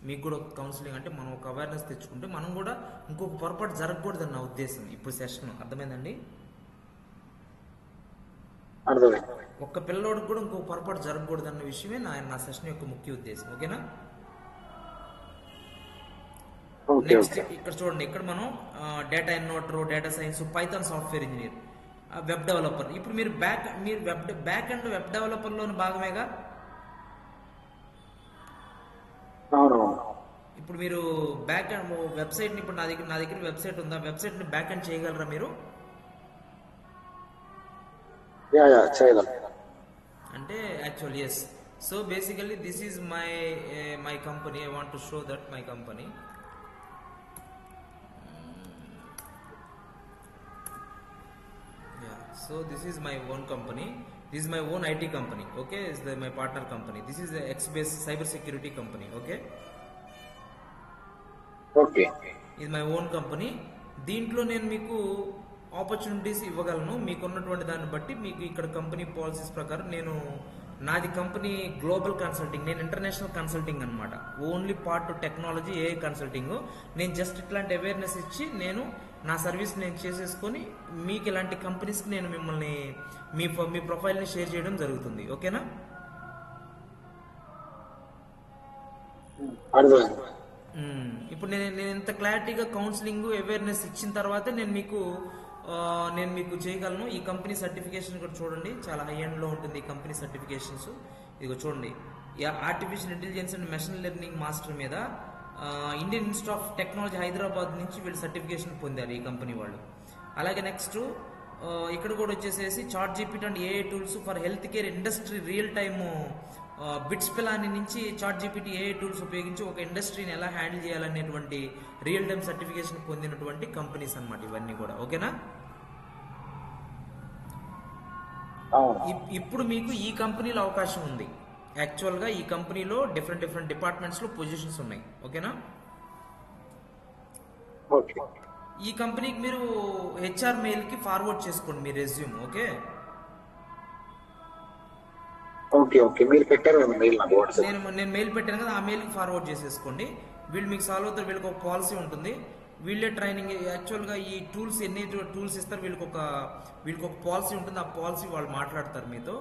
మీకు కూడా ఒక కౌన్సిలింగ్ అంటే మనం ఒక అవేర్నెస్ తెచ్చుకుంటే మనం కూడా ఇంకొక పొరపాటు జరగకూడదని నా ఉద్దేశం ఇప్పుడు సెషన్. అర్థమైందండి? ఒక్క పిల్లోడికి కూడా ఇంకో పొరపాటు జరగకూడదు అన్న విషయమే నా సెషన్ యొక్క ముఖ్య ఉద్దేశం. ఓకేనా? నెక్స్ట్ ఇక్కడ చూడండి, ఇక్కడ మనం data inverter, data science, Python software engineer, web developer. ఇప్పుడు మీరు బ్యాక్ అండ్ వెబ్ డెవలపర్ లోని భాగమేగా. ఇప్పుడు మీరు బ్యాక్ అండ్ వెబ్సైట్ ని, ఇప్పుడు నా దగ్గర వెబ్సైట్ ఉందా, వెబ్సైట్ ని బ్యాక్ అండ్ చేయగలరా మీరు? అంటే actual yes. So basically this is my company. I want to show that my company. So this is my own company. This is my own IT company. Okay, is my partner company. This is the X-based cyber security company. Okay. Is my own company. దీంట్లో నేను మీకు opportunities ఇవ్వగలను మీకు ఉన్నటువంటి దాన్ని బట్టి. మీకు ఇక్కడ కంపెనీ పాలసీస్ ప్రకారం నాది కంపెనీ గ్లోబల్ కన్సల్టింగ్, నేను ఇంటర్నేషనల్ కన్సల్టింగ్ అనమాట. ఓన్లీ పార్ట్ టెక్నాలజీ, ఏ కన్సల్టింగ్. నేను జస్ట్ ఇట్లాంటి అవేర్నెస్ ఇచ్చి నేను నా సర్వీస్ నేను చేసేసుకొని మీకు ఇలాంటి కంపెనీస్కి నేను మిమ్మల్ని మీ ప్రొఫైల్ని షేర్ చేయడం జరుగుతుంది. ఓకేనా? ఇప్పుడు నేను ఇంత క్లారిటీగా కౌన్సిలింగ్ అవేర్నెస్ ఇచ్చిన తర్వాత నేను మీకు చేయగలను. ఈ కంపెనీ సర్టిఫికేషన్ కూడా చూడండి, చాలా హై ఎండ్లో ఉంటుంది ఈ కంపెనీ సర్టిఫికేషన్స్. ఇదిగో చూడండి, artificial intelligence and machine learning master మీద Indian Institute of Technology Hyderabad నుంచి వీళ్ళు సర్టిఫికేషన్ పొందారు ఈ కంపెనీ వాళ్ళు. అలాగే నెక్స్ట్ ఇక్కడ కూడా వచ్చేసేసి chat GPT and AI tools for health care industry real time BITS Pilani నుంచి చాట్ జీపీటీ ఏఐ టూల్స్ ఉపయోగించి ఒక ఇండస్ట్రీని ఎలా హ్యాండిల్ చేయాలనేటువంటి రియల్ టైమ్ సర్టిఫికేషన్ పొందినటువంటి కంపెనీస్ అన్నమాట ఇవన్నీ కూడా. ఓకేనా? ఇప్పుడు మీకు ఈ కంపెనీలో అవకాశం ఉంది. యాక్చువల్గా ఈ కంపెనీలో డిఫరెంట్ డిపార్ట్మెంట్స్లో పొజిషన్స్ ఉన్నాయి. ఓకేనా? ఈ కంపెనీకి మీరు హెచ్ఆర్ మెయిల్కి ఫార్వర్డ్ చేసుకోండి మీ రెజ్యూమ్. ఓకే, నేను మెయిల్ పెట్టాను కదా, ఆ మెయిల్కి ఫార్వర్డ్ చేసేసుకోండి. వీళ్ళు మీకు సాల్వ్ అవుతారు. వీళ్ళకి ఒక పాలసీ ఉంటుంది, వీళ్ళే ట్రైనింగ్. యాక్చువల్గా ఈ టూల్స్ ఎన్ని టూల్స్ ఇస్తారు వీళ్ళకి ఒక పాలసీ ఉంటుంది. ఆ పాలసీ వాళ్ళు మాట్లాడతారు మీతో.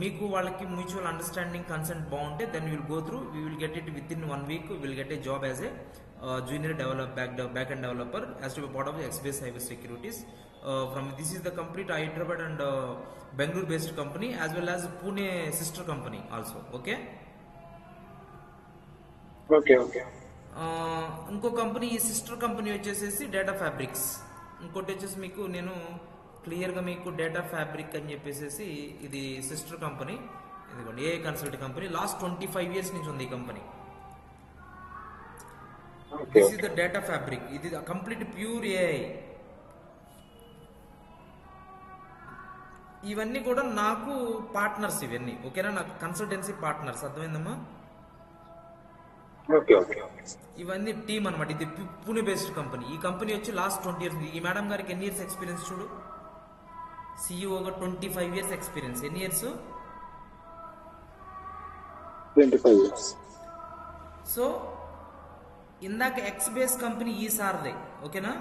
మీకు వాళ్ళకి మ్యూచువల్ అండర్స్టాండింగ్, కన్సెంట్ బాగుంటే then will go through, we will get it with in 1 week. Will get a job as a junior back end developer as to be part of the X-based cyber securities. This is the complete Hyderabad and Bangalore based company as well as Pune sister company also. Okay. ఇంకో company, ఈ sister company వచ్చేసేసి data fabrics. ఇంకోటి వచ్చేసి మీకు నేను క్లియర్గా మీకు data fabric అని చెప్పేసి ఇది సిస్టర్ కంపెనీ. ఇదిగోండి, ఏ కన్సల్ట్ కంపెనీ. లాస్ట్ 25 years నుంచి ఉంది ఈ company. This is the data fabric. ఇది కంప్లీట్ ప్యూర్ ఏఐ. ఇవన్నీ కూడా నాకు పార్ట్నర్స్ ఇవన్నీ. ఓకేనా? నాకు కన్సల్టెన్సీ పార్ట్నర్స్. అర్థమైందమ్మా? ఇవన్నీ టీమ్ అనమాట. ఇది పూణే బేస్డ్ కంపెనీ. ఈ కంపెనీ వచ్చి లాస్ట్ 20 years. ఈ మేడం గారికి ఎన్ని ఇయర్స్ ఎక్స్పీరియన్స్ చూడు. సిఇఓగా 25 years ఎక్స్పీరియన్స్. ఎన్ని ఇయర్స్? 25 years. సో ఇందాక ఎక్స్ బేస్ కంపెనీ ఈ సార్దే. ఓకేనా?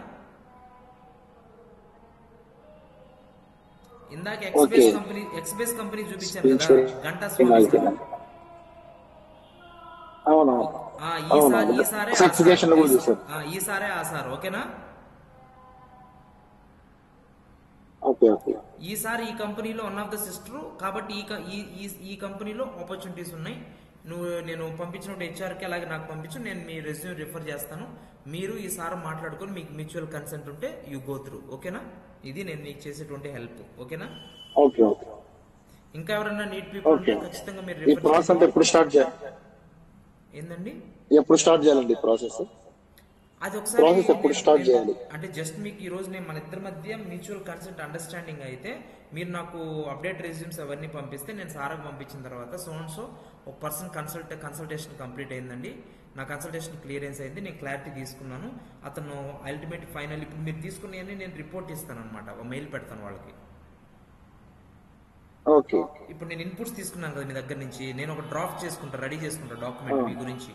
ఇందాక ఎక్స్ బేస్ కంపెనీ చూపించాను కదా, గంటా స్వామి. ఈసారే ఆ సార్. ఓకేనా? ఈసారి ఈ కంపెనీలో వన్ ఆఫ్ ద సిస్టర్ కాబట్టి ఈ కంపెనీలో ఆపర్చునిటీస్ ఉన్నాయి. నేను పంపించినప్పుడు హెచ్ఆర్కి అలాగే నాకు పంపించు, నేను మీ రెజ్యూమ్ రిఫర్ చేస్తాను. మీరు ఈసారి మాట్లాడుకొని మీకు మ్యూచువల్ కన్సెంట్ ఉంటే యూ గో త్రూ. ఓకేనా? ఇది నేను మీకు చేసేటువంటి హెల్ప్. ఓకేనా? ఇంకా ఎవరైనా నీట్ పీపుల్ ఉంటే ఖచ్చితంగా మీరు రిఫర్. ఎప్పుడు స్టార్ట్ చేయాలి? ఏందండి? ఎప్పుడు స్టార్ట్ చేయాలండి ప్రాసెస్? అది ఒకసారి ప్రాసెస్ ఎప్పుడు స్టార్ట్ చేయాలి? అంటే జస్ట్ మీకు ఈ రోజు నేను మన ఇద్దరి మధ్య మ్యూచువల్ కన్సెంట్ అండర్స్టాండింగ్ అయితే మీరు నాకు అప్డేట్ రెజ్యూమ్స్ అవన్నీ పంపిస్తే నేను సార్కి పంపించిన తర్వాత సో ఒక పర్సన్ కన్సల్టేషన్ కంప్లీట్ అయిందండి, నా కన్సల్టేషన్ క్లియరెన్స్ అయింది, నేను క్లారిటీ తీసుకున్నాను, అతను అల్టిమేట్ ఫైనల్ ఇప్పుడు మీరు తీసుకునేవన్నీ నేను రిపోర్ట్ ఇస్తాను అనమాట, ఒక మెయిల్ పెడతాను వాళ్ళకి. ఓకే. ఇప్పుడు నేను ఇన్పుట్స్ తీసుకున్నాను కదా మీ దగ్గర నుంచి, నేను ఒక డ్రాఫ్ట్ చేసుకుంటా, రెడీ చేసుకుంటా డాక్యుమెంట్ మీ గురించి.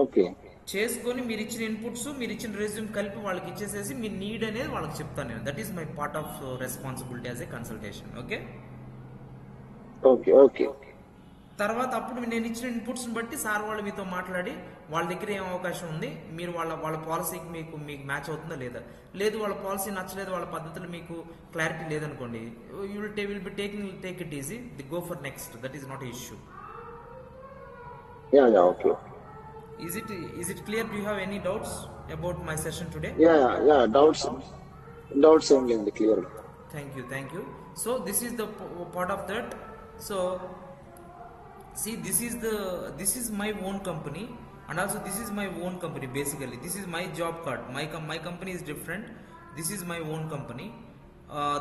ఓకే. చేసుకొని మీరు ఇచ్చిన ఇన్పుట్స్ మీరు ఇచ్చిన రెజ్యూమ్ కలిపి వాళ్ళకి ఇచ్చేసేసి మీ నీడ్ అనేది వాళ్ళకి చెప్తాను నేను. That is my part of responsibility as a consultation. Okay okay. Okay. తర్వాత అప్పుడు నేను ఇచ్చిన ఇన్పుట్స్ బట్టి సార్ వాళ్ళు మీతో మాట్లాడి వాళ్ళ దగ్గర ఏం అవకాశం ఉంది, మీరు వాళ్ళ పాలసీకి మీకు మ్యాచ్ అవుతుందా లేదా, లేదు వాళ్ళ పాలసీ నచ్చలేదు, వాళ్ళ పద్ధతులు మీకు క్లారిటీ లేదనుకోండి, will be take it easy, go for next. That is not issue. Yeah yeah. Okay. Is it clear? Do you have any doubts about my session today? Yeah doubts ఏం లేదు, clear. Thank you. So this is the part of that. So see, this is my own company, and also this is my own company. Basically this is my job card. My company is different. This is my own company.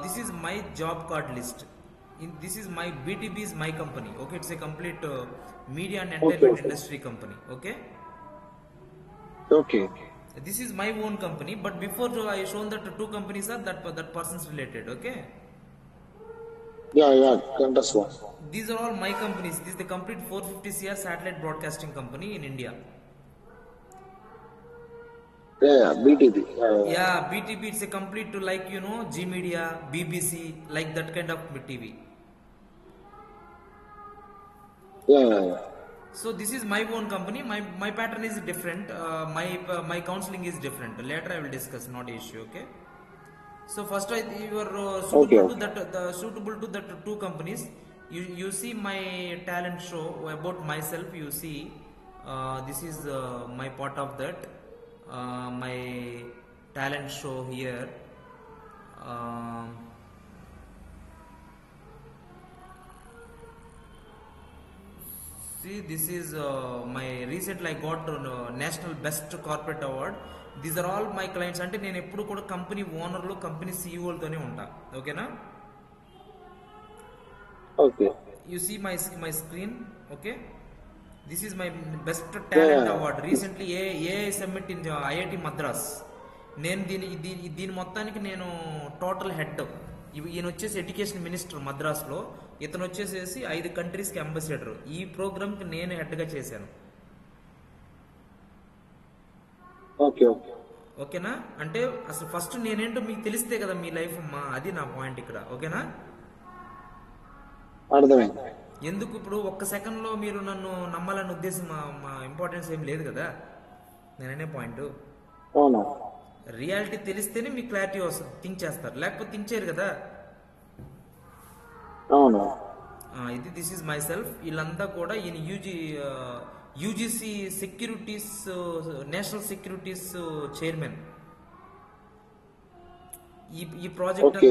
This is my job card list. This is my BTB is my company. Okay, it's a complete media and entertainment industry company. Okay. Okay. This is my own company, but before I shown that two companies are that person's related. Okay. Yeah, understand. These are all my companies. This is the complete 450 CR satellite broadcasting company in India. Yeah, BTB. Yeah, BTB. It's a complete like G Media, BBC, like that kind of TV. Yeah. So this is my own company. My pattern is different. My counseling is different. Later I will discuss. Not issue. Okay. So first you are suitable to that two companies. You see my talent show about myself. You see, this is my part of that. My talent show here. See, this is my recently I got National Best Corporate Award. These are all my clients. అంటే నేను ఎప్పుడు కూడా company ఓనర్లు company సీఈఓలతోనే ఉంటా. ఓకేనా? Okay. You see my screen. Okay. This is my best talent award. Recently AI summit in IIT Madras. నేను దీని మొత్తానికి నేను టోటల్ హెడ్. ఈయన వచ్చేసి ఎడ్యుకేషన్ మినిస్టర్ మద్రాస్లో, ఇతను వచ్చేసేసి 5 కంట్రీస్కి అంబాసిడర్. ఈ ప్రోగ్రామ్కి నేను హెడ్గా చేశాను. ఓకేనా? అంటే అసలు ఫస్ట్ నేనేంటో మీకు తెలిస్తే కదా మీ లైఫ్ అమ్మా, అది నా పాయింట్ ఇక్కడ. ఓకేనా? ఎందుకు ఇప్పుడు ఒక్క సెకండ్లో మీరు నన్ను నమ్మాలన్న ఉద్దేశం మా ఇంపార్టెన్స్ ఏం లేదు కదా, నేననే పాయింట్. రియాలిటీ తెలిస్తేనే మీకు క్లారిటీ వస్తుంది, థింక్ చేస్తారు, లేకపోతే థింక్ చేయరు కదా. ఇది దిస్ ఈజ్ మై సెల్ఫ్. వీళ్ళంతా కూడా ఈయన UGC securities national securities chairman. ఈ ప్రాజెక్ట్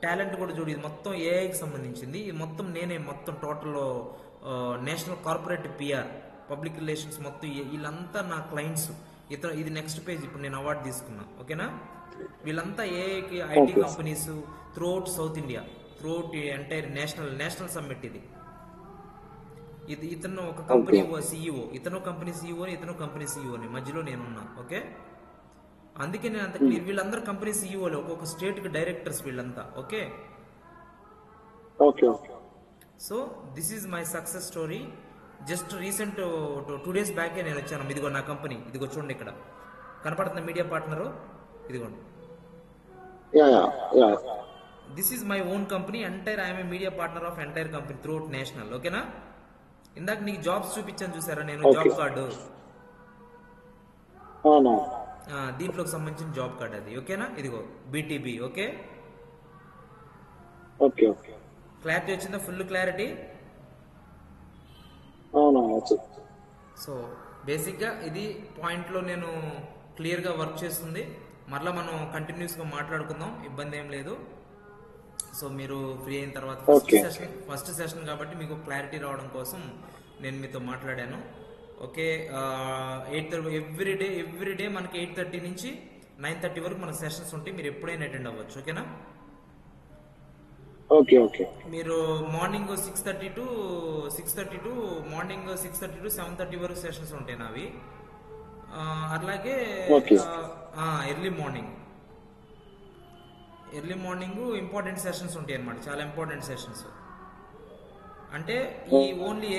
టాలెంట్ కూడా చూడు, ఇది మొత్తం ఏఐకి సంబంధించింది. ఇది మొత్తం నేనే మొత్తం total national corporate PR public relations మొత్తం వీళ్ళంతా నా క్లయింట్స్. ఇది నెక్స్ట్ పేజ్. ఇప్పుడు నేను అవార్డు తీసుకున్నా. ఓకేనా? వీళ్ళంతా ఏఐకి IT companies throughout South India, throughout entire national summit. ఇతను ఒక కంపెనీ సీఈఓ, ఇతను కంపెనీ సీఈఓ, ఇతను కంపెనీ సీఈఓని, మధ్యలో నేనున్నా. ఓకే, అందుకే నేను అంత క్లియర్. వీళ్ళందరూ కంపెనీ సీఈఓలు, ఒక్కొక్క స్టేట్ కి డైరెక్టర్స్ వీళ్ళంతా. Okay. So this is my success story. Just recent 2 days బ్యాకే నేను వచ్చాను. ఇదిగో నా కంపెనీ, ఇదిగో చూడండి, ఇక్కడ కనపడుతున్న మీడియా పార్ట్నరు, ఇదిగోండి. This is my own company. Entire I'm a media partner of entire company throughout national. ఓకేనా? ఇందాక నీకు జాబ్స్ చూపించాను చూసారా నేను, జాబ్ కార్డు, దీంట్లోకి సంబంధించిన జాబ్ కార్డ్ అది. ఓకేనా? ఇదిగో బీటీబీ. ఓకే, క్లారిటీ వచ్చిందా? Full clarity. సో బేసిక్గా ఇది పాయింట్లో నేను క్లియర్గా వర్క్ చేస్తుంది. మరలా మనం కంటిన్యూస్గా మాట్లాడుకుందాం, ఇబ్బంది ఏం లేదు. సో మీరు ఫ్రీ అయిన తర్వాత ఫస్ట్ సెషన్ కాబట్టి మీకు క్లారిటీ రావడం కోసం నేను మీతో మాట్లాడాను. ఓకే 8:30 ఎవ్రీ డే మనకి 8:30 నుంచి 9:30 వరకు మన సెషన్స్ ఉంటాయి. మీరు ఎప్పుడైనా అటెండ్ అవ్వచ్చు. ఓకేనా? ఓకే ఓకే మీరు మార్నింగ్ 6:30 టు మార్నింగ్ 6:30 టు 7:30 వరకు సెషన్స్ ఉంటాయి నావి. అలాగే okay early morning important sessions ఉంటాయి అన్నమాట, చాలా ఇంపార్టెంట్ సెషన్స్. అంటే ఈ ఓన్లీ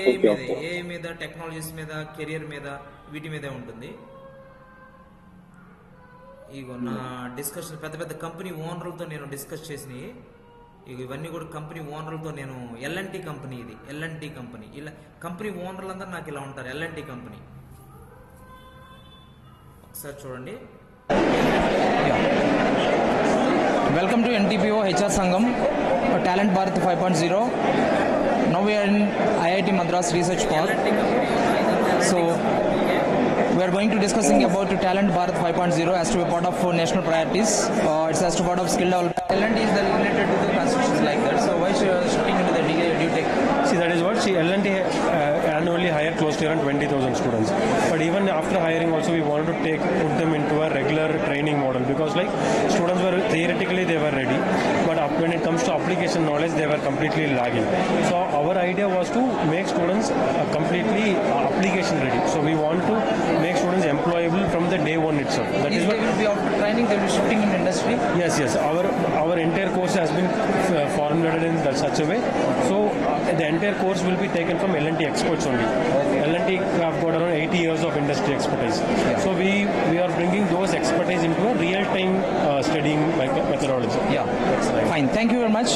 ఏఐ మీద టెక్నాలజీస్ మీద కెరియర్ మీద వీటి మీదే ఉంటుంది. ఇగో నా డిస్కషన్ పెద్ద పెద్ద కంపెనీ ఓనర్లతో నేను డిస్కస్ చేసినవి. ఇవన్నీ కూడా కంపెనీ ఓనర్లతో నేను ఎల్ఎన్టీ కంపెనీ, ఇది ఎల్ఎన్టీ కంపెనీ. ఇలా కంపెనీ ఓనర్లు అందరూ నాకు ఇలా ఉంటారు. ఎల్ఎన్టీ కంపెనీ ఒకసారి చూడండి. Welcome to NTPO HR Sangam, Talent Bharat 5.0. Now we are in IIT Madras Research Park. So we are going to discussing about Talent Bharat 5.0 as to be part of national priorities. It's as to part of skill development. Talent is related to the constructions like that. So why shifting into the DTech? See, that is what L&T annually hire close to around 20,000 students. But even after hiring also we wanted to put them into a regular training model, because like students were theoretically they were ready, but when it comes to application knowledge they were completely lagging. So our idea was to make students completely application ready. So we want to make students employable from the day one itself. That is what they will be after training, they will be shifting in industry. Yes. Our entire course has been formulated in such a way. So the entire course will be taken from L&T experts only. L&T have got around 80 years of industry expertise. So we are bringing those expertise into a real-time studying methodology. Yeah, fine. Thank you very much.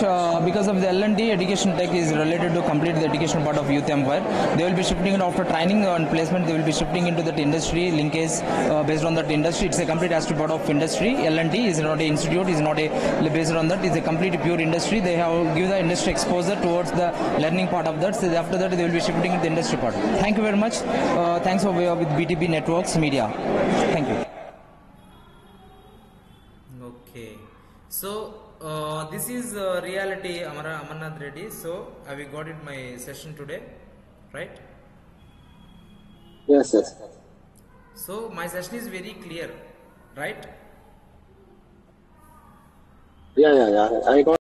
Because of the L&T, education tech is related to complete the education part of Youth Empire. They will be shifting after training and placement. They will be shifting into that industry linkage based on that industry. It's a complete as to part of industry. L&T is not an institute, is not a based on that. It's a complete pure industry. They have give the industry exposure towards the learning part of that. So after that, they will be shifting into the industry part. Thank you very much. Thanks for with BTP Networks Media. Thank you. Okay, so this is reality, Amarnath Reddy. So have you got it my session today, right? yes. So my session is very clear, right? Yeah, I got